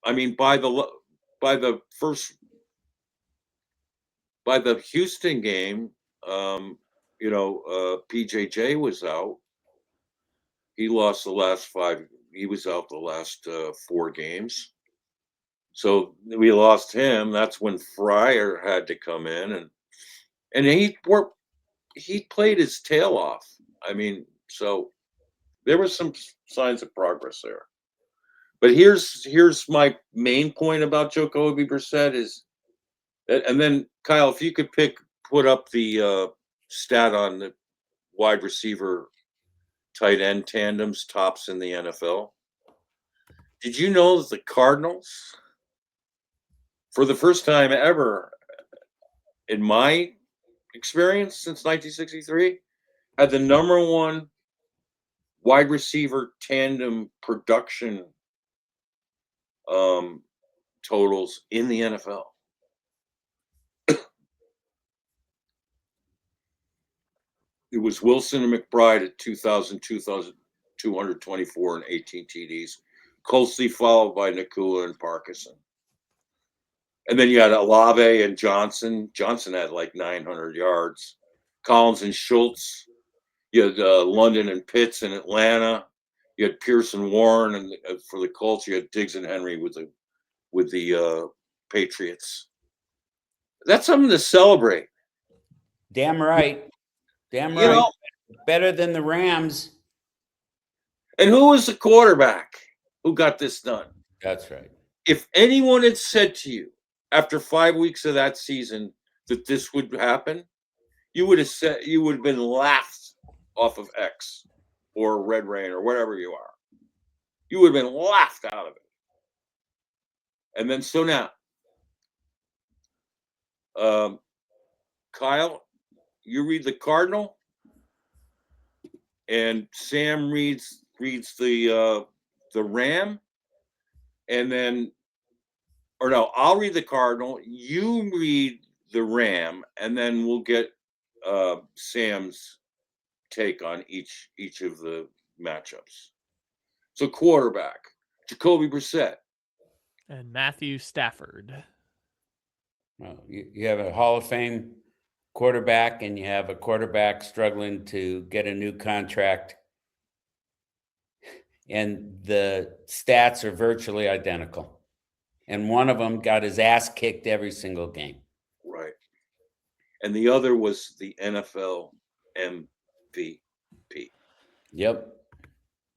I mean, by the Houston game, PJJ was out. He lost the last 5. He was out the last 4 games. So we lost him. That's when Fryer had to come in, and he played his tail off. I mean, so there was some signs of progress there. But here's my main point about Jacoby Brissett is, and then Kyle, if you could put up the stat on the wide receiver tight end tandems tops in the NFL. Did you know that the Cardinals, for the first time ever in my experience since 1963, had the number 1 wide receiver tandem production totals in the NFL? It was Wilson and McBride at 2,224 and 18 TDs, closely followed by Nakua and Parkinson. And then you had Olave and Johnson. Johnson had like 900 yards. Collins and Schultz. You had London and Pitts in Atlanta. You had Pearson Warren, and for the Colts, you had Diggs and Henry with the Patriots. That's something to celebrate.
Damn right. Damn right. Better than the Rams.
And who was the quarterback who got this done?
That's right.
If anyone had said to you after 5 weeks of that season that this would happen, you would have been laughed off of X or Red Rain or whatever you are. You would have been laughed out of it. And then so now, Kyle, you read the Cardinal, and Sam reads the Ram, and then, or no, I'll read the Cardinal, you read the Ram, and then we'll get Sam's take on each of the matchups. So quarterback, Jacoby Brissett.
And Matthew Stafford.
Well, you have a Hall of Fame quarterback and you have a quarterback struggling to get a new contract, and the stats are virtually identical. And one of them got his ass kicked every single game.
Right. And the other was the NFL MVP.
Yep.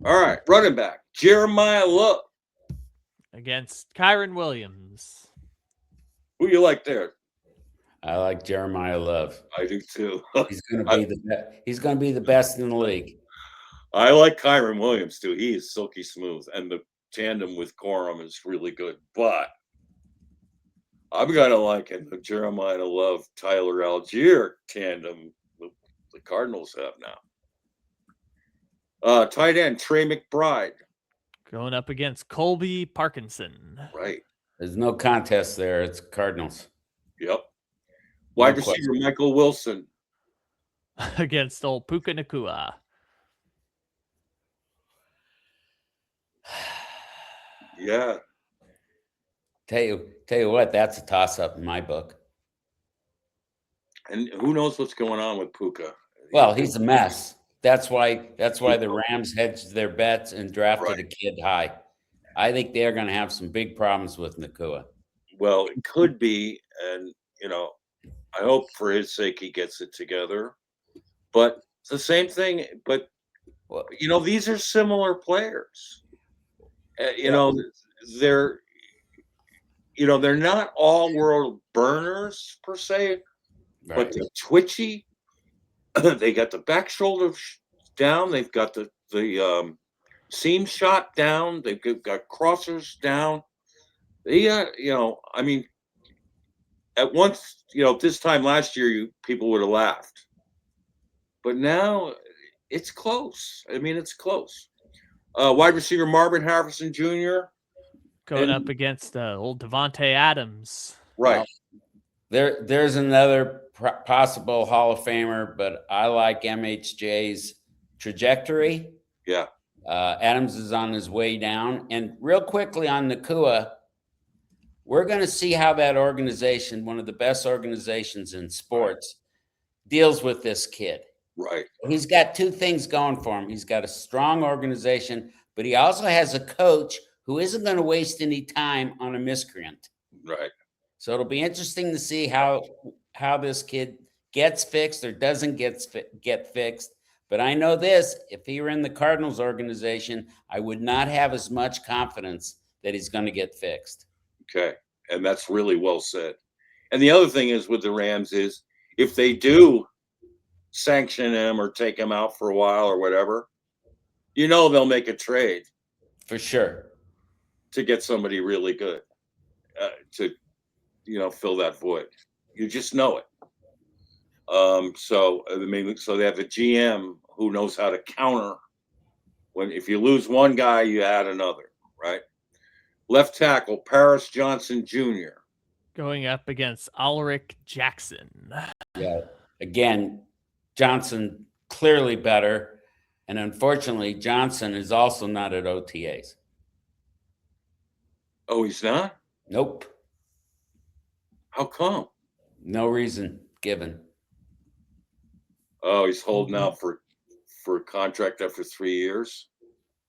All right, running back, Jeremiah Love.
Against Kyron Williams.
Who you like there?
I like Jeremiah Love.
I do too.
He's going to be the best in the league.
I like Kyron Williams too. He is silky smooth, and the tandem with Corum is really good. But I'm gonna like it. The Jeremiah Love, Tyler Algier tandem the Cardinals have now. Tight end Trey McBride
going up against Colby Parkinson.
Right.
There's no contest there. It's Cardinals.
Yep. Wide receiver Michael Wilson
against old Puka Nacua.
Yeah.
Tell you what, that's a toss-up in my book.
And who knows what's going on with Puka?
Well, he's a mess. That's why the Rams hedged their bets and drafted a kid high. I think they're going to have some big problems with Nacua.
Well, it could be, and I hope for his sake he gets it together. But it's the same thing. But these are similar players. They're not all world burners per se, but they're twitchy. They got the back shoulder down. They've got the seam shot down. They've got crossers down. They at once, this time last year, people would have laughed. But now it's close. I mean, it's close. Wide receiver Marvin Harrison Jr.
going up against old Devontae Adams.
Right.
There's another possible Hall of Famer, but I like MHJ's trajectory.
Yeah.
Adams is on his way down. And real quickly on Nacua, we're going to see how that organization, one of the best organizations in sports, deals with this kid.
Right.
He's got two things going for him. He's got a strong organization, but he also has a coach who isn't going to waste any time on a miscreant.
Right.
So it'll be interesting to see how this kid gets fixed or doesn't get fixed. But I know this, if he were in the Cardinals organization, I would not have as much confidence that he's going to get fixed.
Okay. And that's really well said. And the other thing is with the Rams is if they do sanction him or take him out for a while or whatever, they'll make a trade.
For sure.
To get somebody really good to, fill that void. You just know it. So they have a GM who knows how to counter if you lose one guy, you add another, right? Left tackle, Paris Johnson Jr.
going up against Ulrich Jackson.
Yeah. Again, Johnson clearly better. And unfortunately, Johnson is also not at OTAs.
Oh, he's not?
Nope.
How come?
No reason given.
Oh, he's holding out for a contract after 3 years?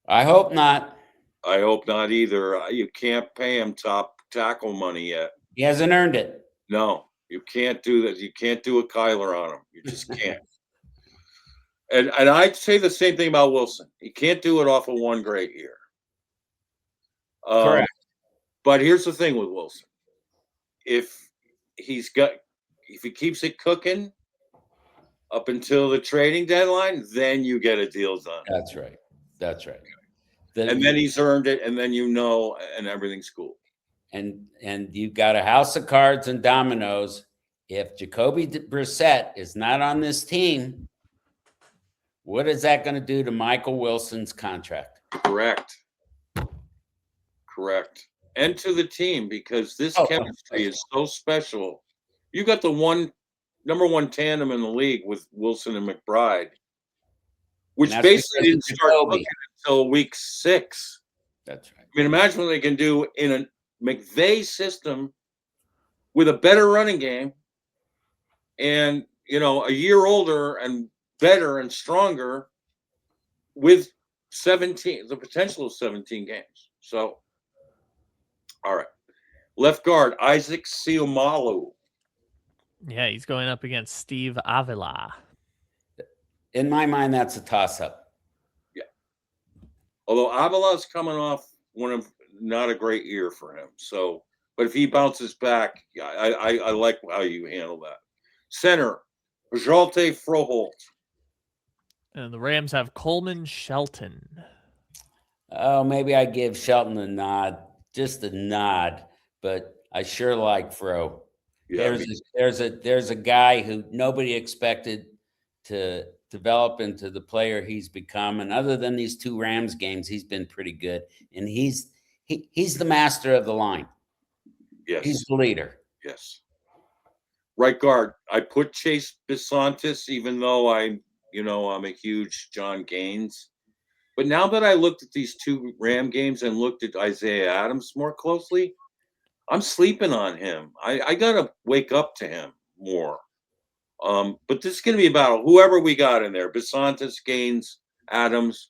I hope not.
I hope not either. You can't pay him top tackle money yet.
He hasn't earned it.
No, you can't do that. You can't do a Kyler on him. You just can't. And I'd say the same thing about Wilson. He can't do it off of one great year.
Correct.
But here's the thing with Wilson. If he keeps it cooking up until the trading deadline, then you get a deal done.
That's right.
And then he's earned it, and then and everything's cool.
And you've got a house of cards and dominoes. If Jacoby Brissett is not on this team, what is that going to do to Michael Wilson's contract?
Correct. And to the team, because this chemistry is so special. You got the number one tandem in the league with Wilson and McBride, which basically didn't start cooking until week 6.
That's right.
I mean, imagine what they can do in a McVay's system with a better running game and a year older and better and stronger with the potential of 17 games. So, all right. Left guard, Isaac Seumalo.
Yeah, he's going up against Steve Avila.
In my mind, that's a toss-up.
Yeah. Although Avila's coming off not a great year for him. So, but if he bounces back, I like how you handle that. Center, Jalte Froholt.
And the Rams have Coleman Shelton.
Oh, maybe I give Shelton a nod, just a nod, but I sure like Fro. Yeah, there's a guy who nobody expected to develop into the player he's become, and other than these 2 Rams games, he's been pretty good. And he's the master of the line.
Yes,
he's the leader.
Yes. Right guard, I put Chase Bisontis, even though I'm a huge John Gaines. But now that I looked at these 2 Ram games and looked at Isaiah Adams more closely, I'm sleeping on him. I got to wake up to him more. But this is going to be about whoever we got in there. Bisontis, Gaines, Adams,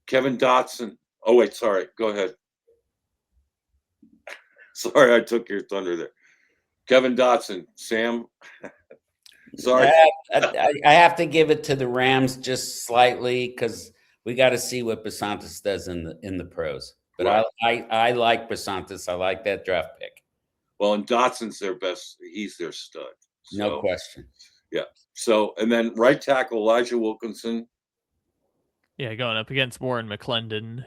Kevin Dotson. Oh, wait, sorry. Go ahead. Sorry, I took your thunder there. Kevin Dotson, Sam. Sorry.
I have to give it to the Rams just slightly because we got to see what Bisontis does in the pros. But right. I like Bisontis. I like that draft pick.
Well, and Dotson's their best. He's their stud. So,
no question.
Yeah. So, and then right tackle Elijah Wilkinson.
Yeah, going up against Warren McClendon.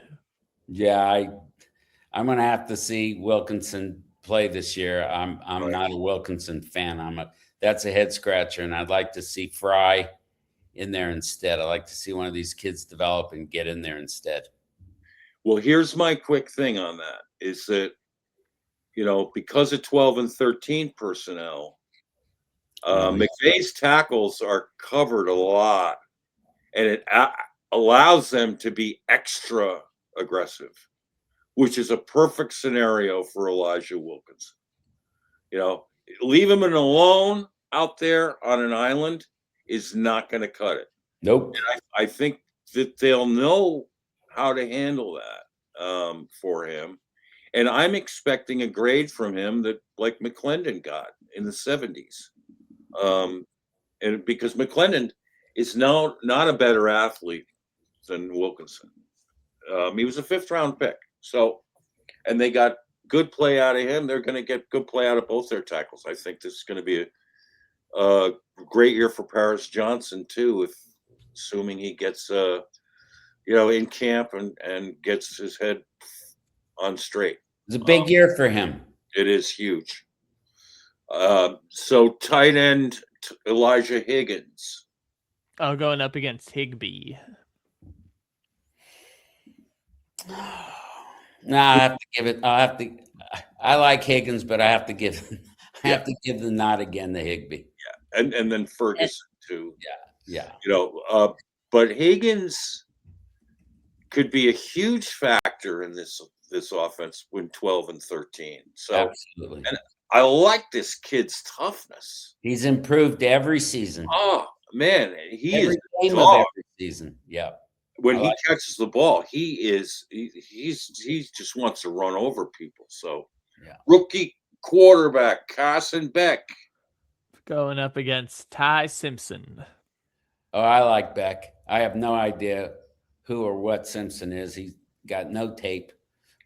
Yeah, I'm going to have to see Wilkinson play this year. I'm right. Not a Wilkinson fan. That's a head scratcher, and I'd like to see Fry in there instead. I'd like to see one of these kids develop and get in there instead.
Well, here's my quick thing on that is that, because of 12 and 13 personnel, McVay's tackles are covered a lot, and it allows them to be extra aggressive, which is a perfect scenario for Elijah Wilkinson. Leave him alone out there on an island is not going to cut it.
Nope.
And I think that they'll know how to handle that for him. And I'm expecting a grade from him that like McClendon got in the 70s. And because McClendon is now not a better athlete than Wilkinson. He was a 5th round pick. So, and they got good play out of him. They're going to get good play out of both their tackles. I think this is going to be a great year for Paris Johnson too, assuming he gets in camp and gets his head on straight.
It's a big year for him.
It is huge. So tight end Elijah Higgins.
Oh, going up against Higbee.
No, I have to give it. I like Higgins, but I have to give the nod again to Higbee.
Yeah, and then Ferguson too.
Yeah.
But Higgins could be a huge factor in this offense when 12 and 13. So
absolutely.
And I like this kid's toughness.
He's improved every season.
Oh man,
every game of every season. Yeah.
When he catches the ball, he just wants to run over people. So, Rookie quarterback Carson Beck
going up against Ty Simpson.
Oh, I like Beck. I have no idea who or what Simpson is. He's got no tape.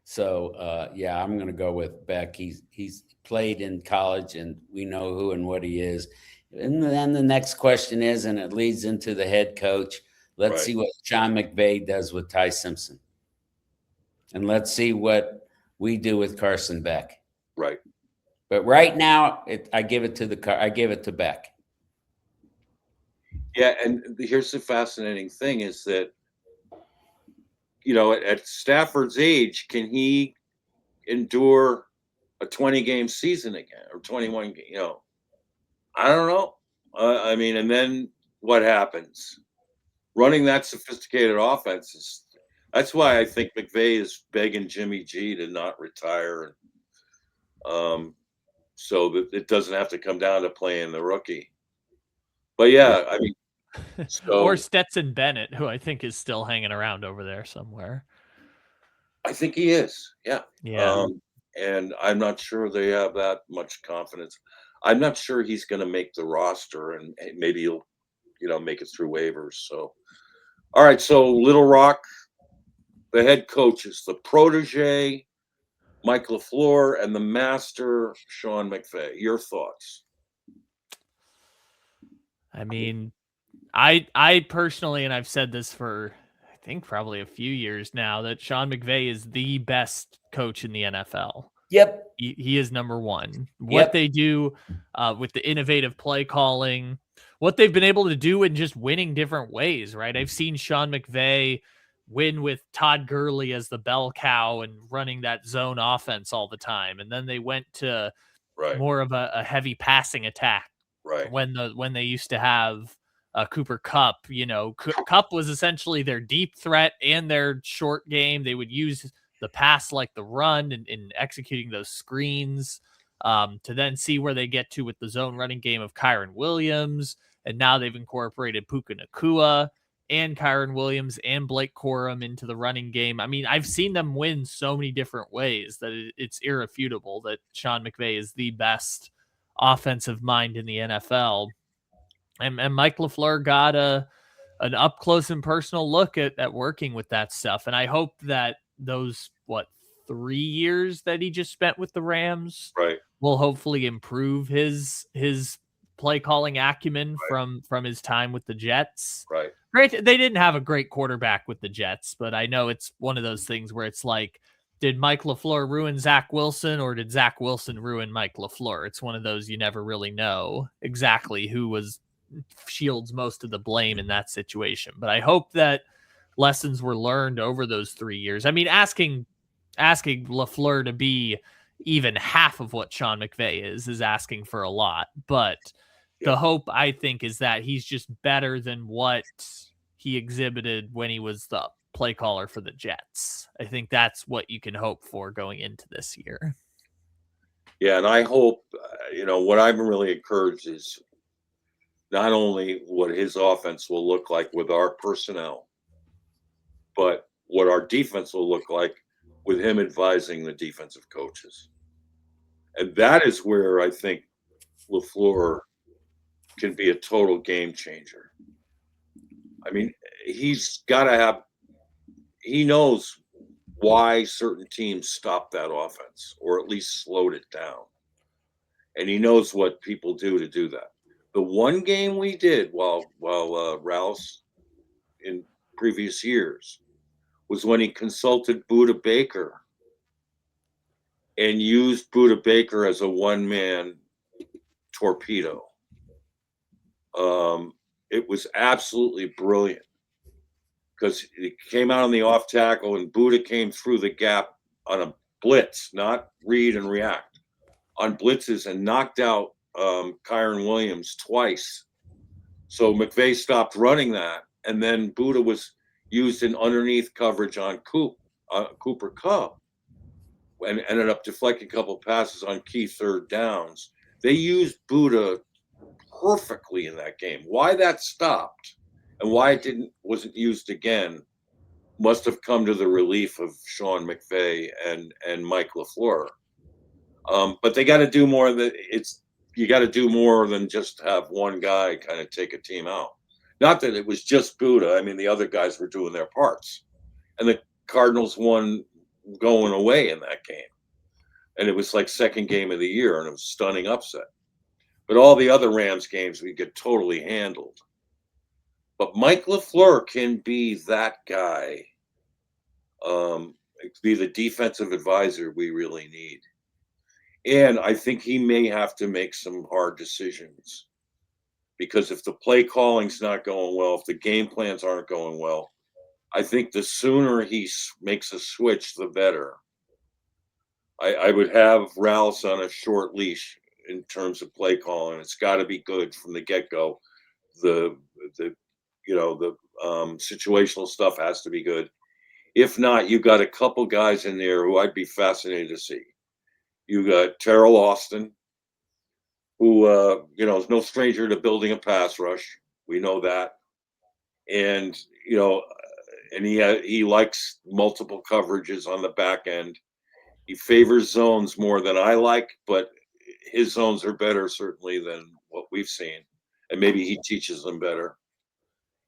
So, I'm going to go with Beck. He's played in college, and we know who and what he is. And then the next question is, and it leads into the head coach. Let's see what Sean McVay does with Ty Simpson. And let's see what we do with Carson Beck.
Right.
But right now, I give it to Beck.
Yeah, and here's the fascinating thing is that, at Stafford's age, can he endure a 20-game season again or 21 game? I don't know. And then what happens? Running that sophisticated offense that's why I think McVay is begging Jimmy G to not retire, so that it doesn't have to come down to playing the rookie. But yeah, I mean,
or Stetson Bennett, who I think is still hanging around over there somewhere.
I think he is. Yeah.
Yeah.
And I'm not sure they have that much confidence. I'm not sure he's going to make the roster, and maybe he'll, make it through waivers. So, all right. So Little Rock, the head coaches, the protege, Mike LaFleur, and the master, Sean McVay. Your thoughts?
I mean, I personally, and I've said this for I think probably a few years now, that Sean McVay is the best coach in the NFL.
Yep.
He is number one. What they do with the innovative play calling, what they've been able to do in just winning different ways, right? I've seen Sean McVay win with Todd Gurley as the bell cow and running that zone offense all the time. And then they went to more of a heavy passing attack when they used to have Cooper Kupp. Kupp was essentially their deep threat and their short game. They would use the pass like the run and executing those screens to then see where they get to with the zone running game of Kyren Williams. And now they've incorporated Puka Nacua and Kyren Williams and Blake Corum into the running game. I mean, I've seen them win so many different ways that it's irrefutable that Sean McVay is the best offensive mind in the NFL. And Mike LaFleur got an up close and personal look at working with that stuff. And I hope that those 3 years that he just spent with the Rams will hopefully improve his play calling acumen from his time with the Jets. Granted, they didn't have a great quarterback with the Jets, but I know it's one of those things where it's like, did Mike LaFleur ruin Zach Wilson, or did Zach Wilson ruin Mike LaFleur? It's one of those you never really know exactly who shields most of the blame in that situation. But I hope that lessons were learned over those 3 years. I mean, asking LaFleur to be even half of what Sean McVay is asking for a lot. But the hope, I think, is that he's just better than what he exhibited when he was the play caller for the Jets. I think that's what you can hope for going into this year.
Yeah, and I hope, what I'm really encouraged is not only what his offense will look like with our personnel, but what our defense will look like with him advising the defensive coaches. And that is where I think LaFleur can be a total game changer. I mean, he knows why certain teams stopped that offense, or at least slowed it down. And he knows what people do to do that. The one game we did while Rallis in previous years was when he consulted Budda Baker and used Budda Baker as a one-man torpedo. It was absolutely brilliant because it came out on the off tackle and Budda came through the gap on a blitz, not read and react, on blitzes, and knocked out Kyren Williams twice. So McVay stopped running that, and then Budda was used in underneath coverage on Cooper Kupp, and ended up deflecting a couple passes on key third downs. They used Budda perfectly in that game. Why that stopped and why it wasn't used again must have come to the relief of Sean McVay and Mike LaFleur. But they got to do more. You got to do more than just have one guy kind of take a team out. Not that it was just Budda. I mean, the other guys were doing their parts, and the Cardinals won going away in that game. And it was like second game of the year, and it was a stunning upset. But all the other Rams games, we get totally handled. But Mike LaFleur can be that guy, be the defensive advisor we really need. And I think he may have to make some hard decisions, because if the play calling's not going well, if the game plans aren't going well, I think the sooner he makes a switch, the better. I would have Rallis on a short leash in terms of play calling. It's got to be good from the get-go. The situational stuff has to be good. If not, you've got a couple guys in there who I'd be fascinated to see. You got Terrell Austin, who is no stranger to building a pass rush. We know that, and and he likes multiple coverages on the back end. He favors zones more than I like, but his zones are better certainly than what we've seen, and maybe he teaches them better.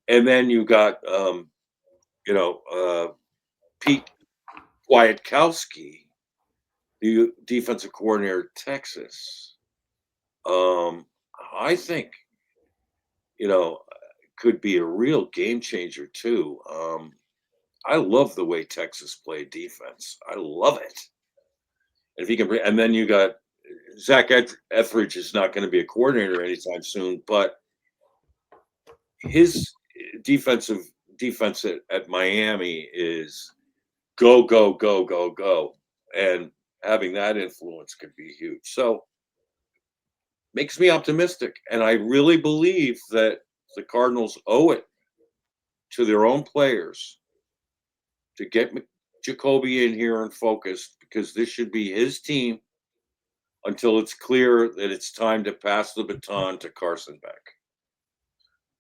And then you got Pete Kwiatkowski, the defensive coordinator at Texas. I think could be a real game changer too. I love the way Texas played defense. I love it. If he can bring, and then you got Zach Etheridge is not going to be a coordinator anytime soon, but his defense at Miami is go, go, go, go, go. And having that influence could be huge. So makes me optimistic. And I really believe that the Cardinals owe it to their own players to get Jacoby in here and focused, because this should be his team until it's clear that it's time to pass the baton to Carson Beck.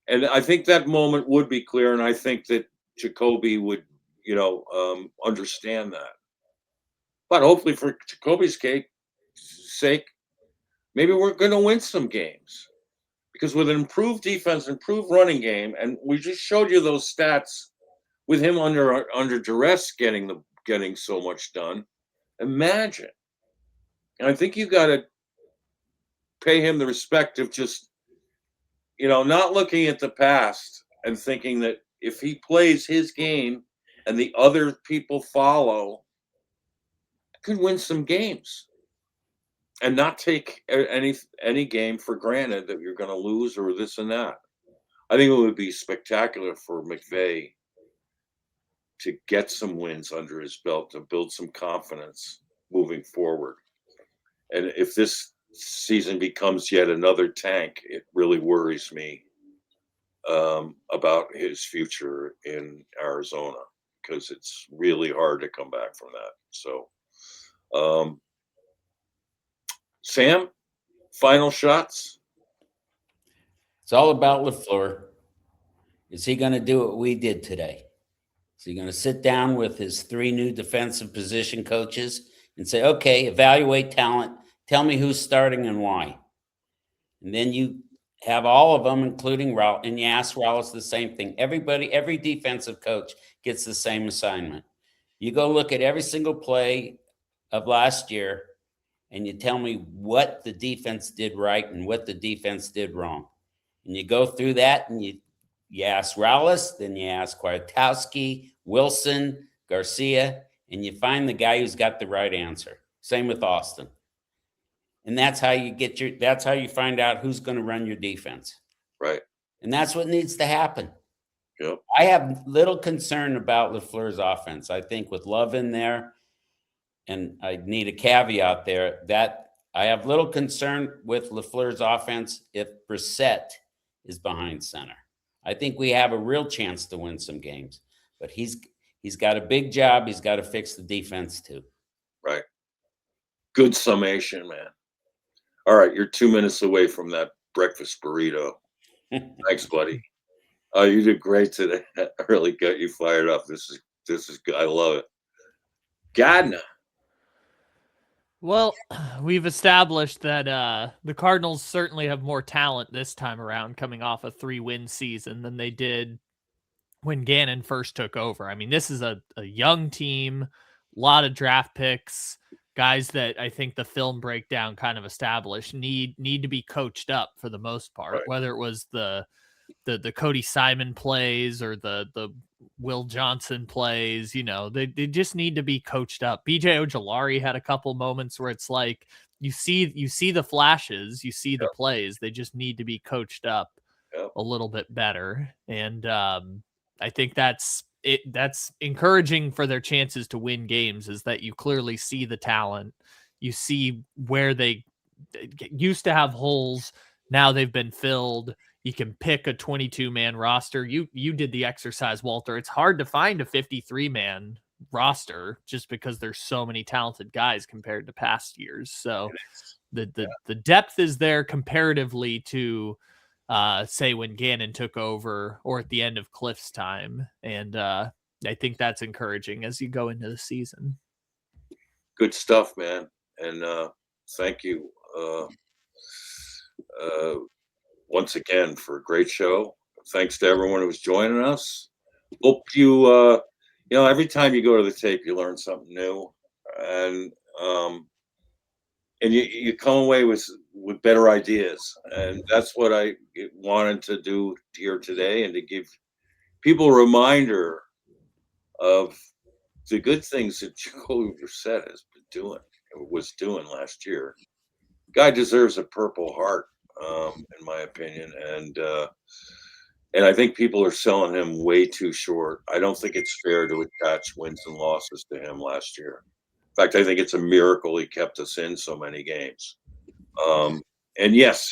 And I think that moment would be clear, and I think that Jacoby would, understand that. But hopefully for Jacoby's sake, maybe we're going to win some games. Because with an improved defense, improved running game, and we just showed you those stats with him under duress getting so much done. Imagine. And I think you got to pay him the respect of just, not looking at the past and thinking that if he plays his game and the other people follow, could win some games and not take any game for granted that you're going to lose or this and that. I think it would be spectacular for McVay to get some wins under his belt, to build some confidence moving forward. And if this season becomes yet another tank, it really worries me about his future in Arizona, because it's really hard to come back from that. So, Sam, final shots?
It's all about LaFleur. Is he going to do what we did today? Is he going to sit down with his 3 new defensive position coaches and say, okay, evaluate talent, tell me who's starting and why? And then you have all of them, including Rallis, and you ask Rallis the same thing. Every defensive coach gets the same assignment. You go look at every single play of last year, and you tell me what the defense did right and what the defense did wrong. And you go through that, and you ask Rallis, then you ask Kwiatkowski, Wilson, Garcia, and you find the guy who's got the right answer. Same with Austin. And that's how you find out who's going to run your defense.
Right.
And that's what needs to happen.
Yep.
I have little concern about LaFleur's offense. I think with Love in there, and I need a caveat there, that I have little concern with LaFleur's offense if Brissett is behind center. I think we have a real chance to win some games, but he's got a big job. He's got to fix the defense too.
Right. Good summation, man. All right, you're 2 minutes away from that breakfast burrito. Thanks, buddy. Oh, you did great today. I really got you fired up. This is good. I love it. Gardner.
Well, we've established that the Cardinals certainly have more talent this time around, coming off a 3-win season, than they did when Gannon first took over. I mean, this is a young team, a lot of draft picks, guys that I think the film breakdown kind of established need to be coached up for the most part, right. Whether it was the Cody Simon plays or the Will Johnson plays, they just need to be coached up. BJ Ojulari had a couple moments where it's like, you see the flashes, you see the plays, they just need to be coached up a little bit better. And I think that's encouraging for their chances to win games, is that you clearly see the talent. You see where they used to have holes. Now they've been filled. You can pick a 22-man roster. You did the exercise, Walter. It's hard to find a 53-man roster just because there's so many talented guys compared to past years. So The depth is there comparatively to say when Gannon took over or at the end of Cliff's time. And I think that's encouraging as you go into the season.
Good stuff, man. And thank you once again for a great show. Thanks to everyone who was joining us. Hope you, every time you go to the tape, you learn something new. And you come away with better ideas. And that's what I wanted to do here today, and to give people a reminder of the good things that Jacoby Brissett was doing last year. Guy deserves a Purple Heart, in my opinion, and I think people are selling him way too short. I don't think it's fair to attach wins and losses to him last year. In fact, I think it's a miracle he kept us in so many games. And yes,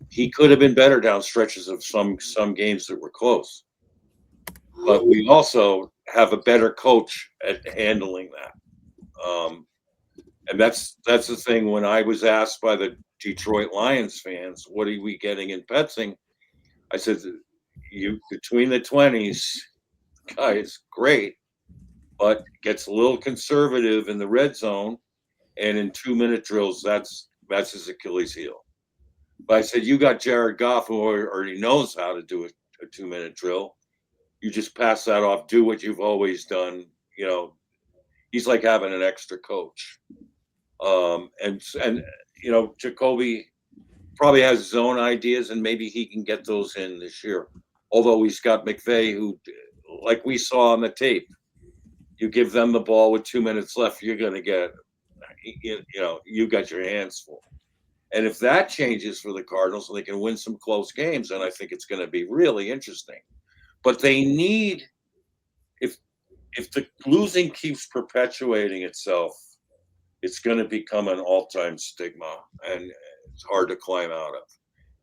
he could have been better down stretches of some games that were close. But we also have a better coach at handling that. And that's the thing. When I was asked by the Detroit Lions fans, what are we getting in Petzing? I said, you between the 20s, guy is great, but gets a little conservative in the red zone, and in 2-minute drills, that's his Achilles heel. But I said, you got Jared Goff, who already knows how to do a 2-minute drill. You just pass that off, do what you've always done. He's like having an extra coach. And Jacoby probably has his own ideas, and maybe he can get those in this year. Although he's got McVay, who, like we saw on the tape, you give them the ball with 2 minutes left, you're going to get, you got your hands full. And if that changes for the Cardinals and they can win some close games, then I think it's going to be really interesting. But they need, if the losing keeps perpetuating itself, it's going to become an all-time stigma, and it's hard to climb out of.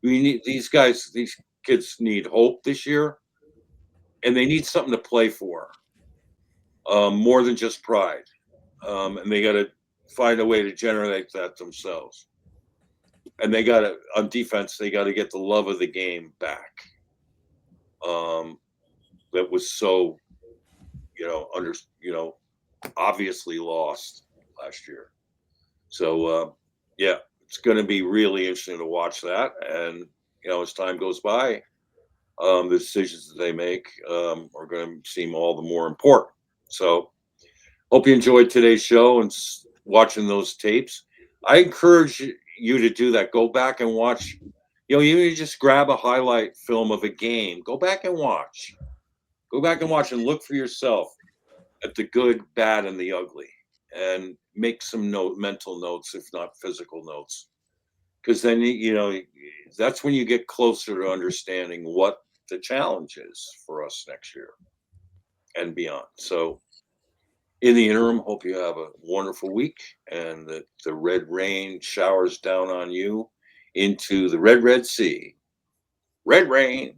We need these kids need hope this year, and they need something to play for, more than just pride. And they got to find a way to generate that themselves. And they got to, on defense, they got to get the love of the game back. That was so, obviously lost last year. So, it's going to be really interesting to watch that. And, as time goes by, the decisions that they make are going to seem all the more important. So hope you enjoyed today's show and watching those tapes. I encourage you to do that. Go back and watch. You just grab a highlight film of a game. Go back and watch. Go back and watch and look for yourself at the good, bad, and the ugly, and make some mental notes, if not physical notes, because then that's when you get closer to understanding what the challenge is for us next year and beyond. So, in the interim, hope you have a wonderful week, and that the red rain showers down on you into the Red Sea. Red rain.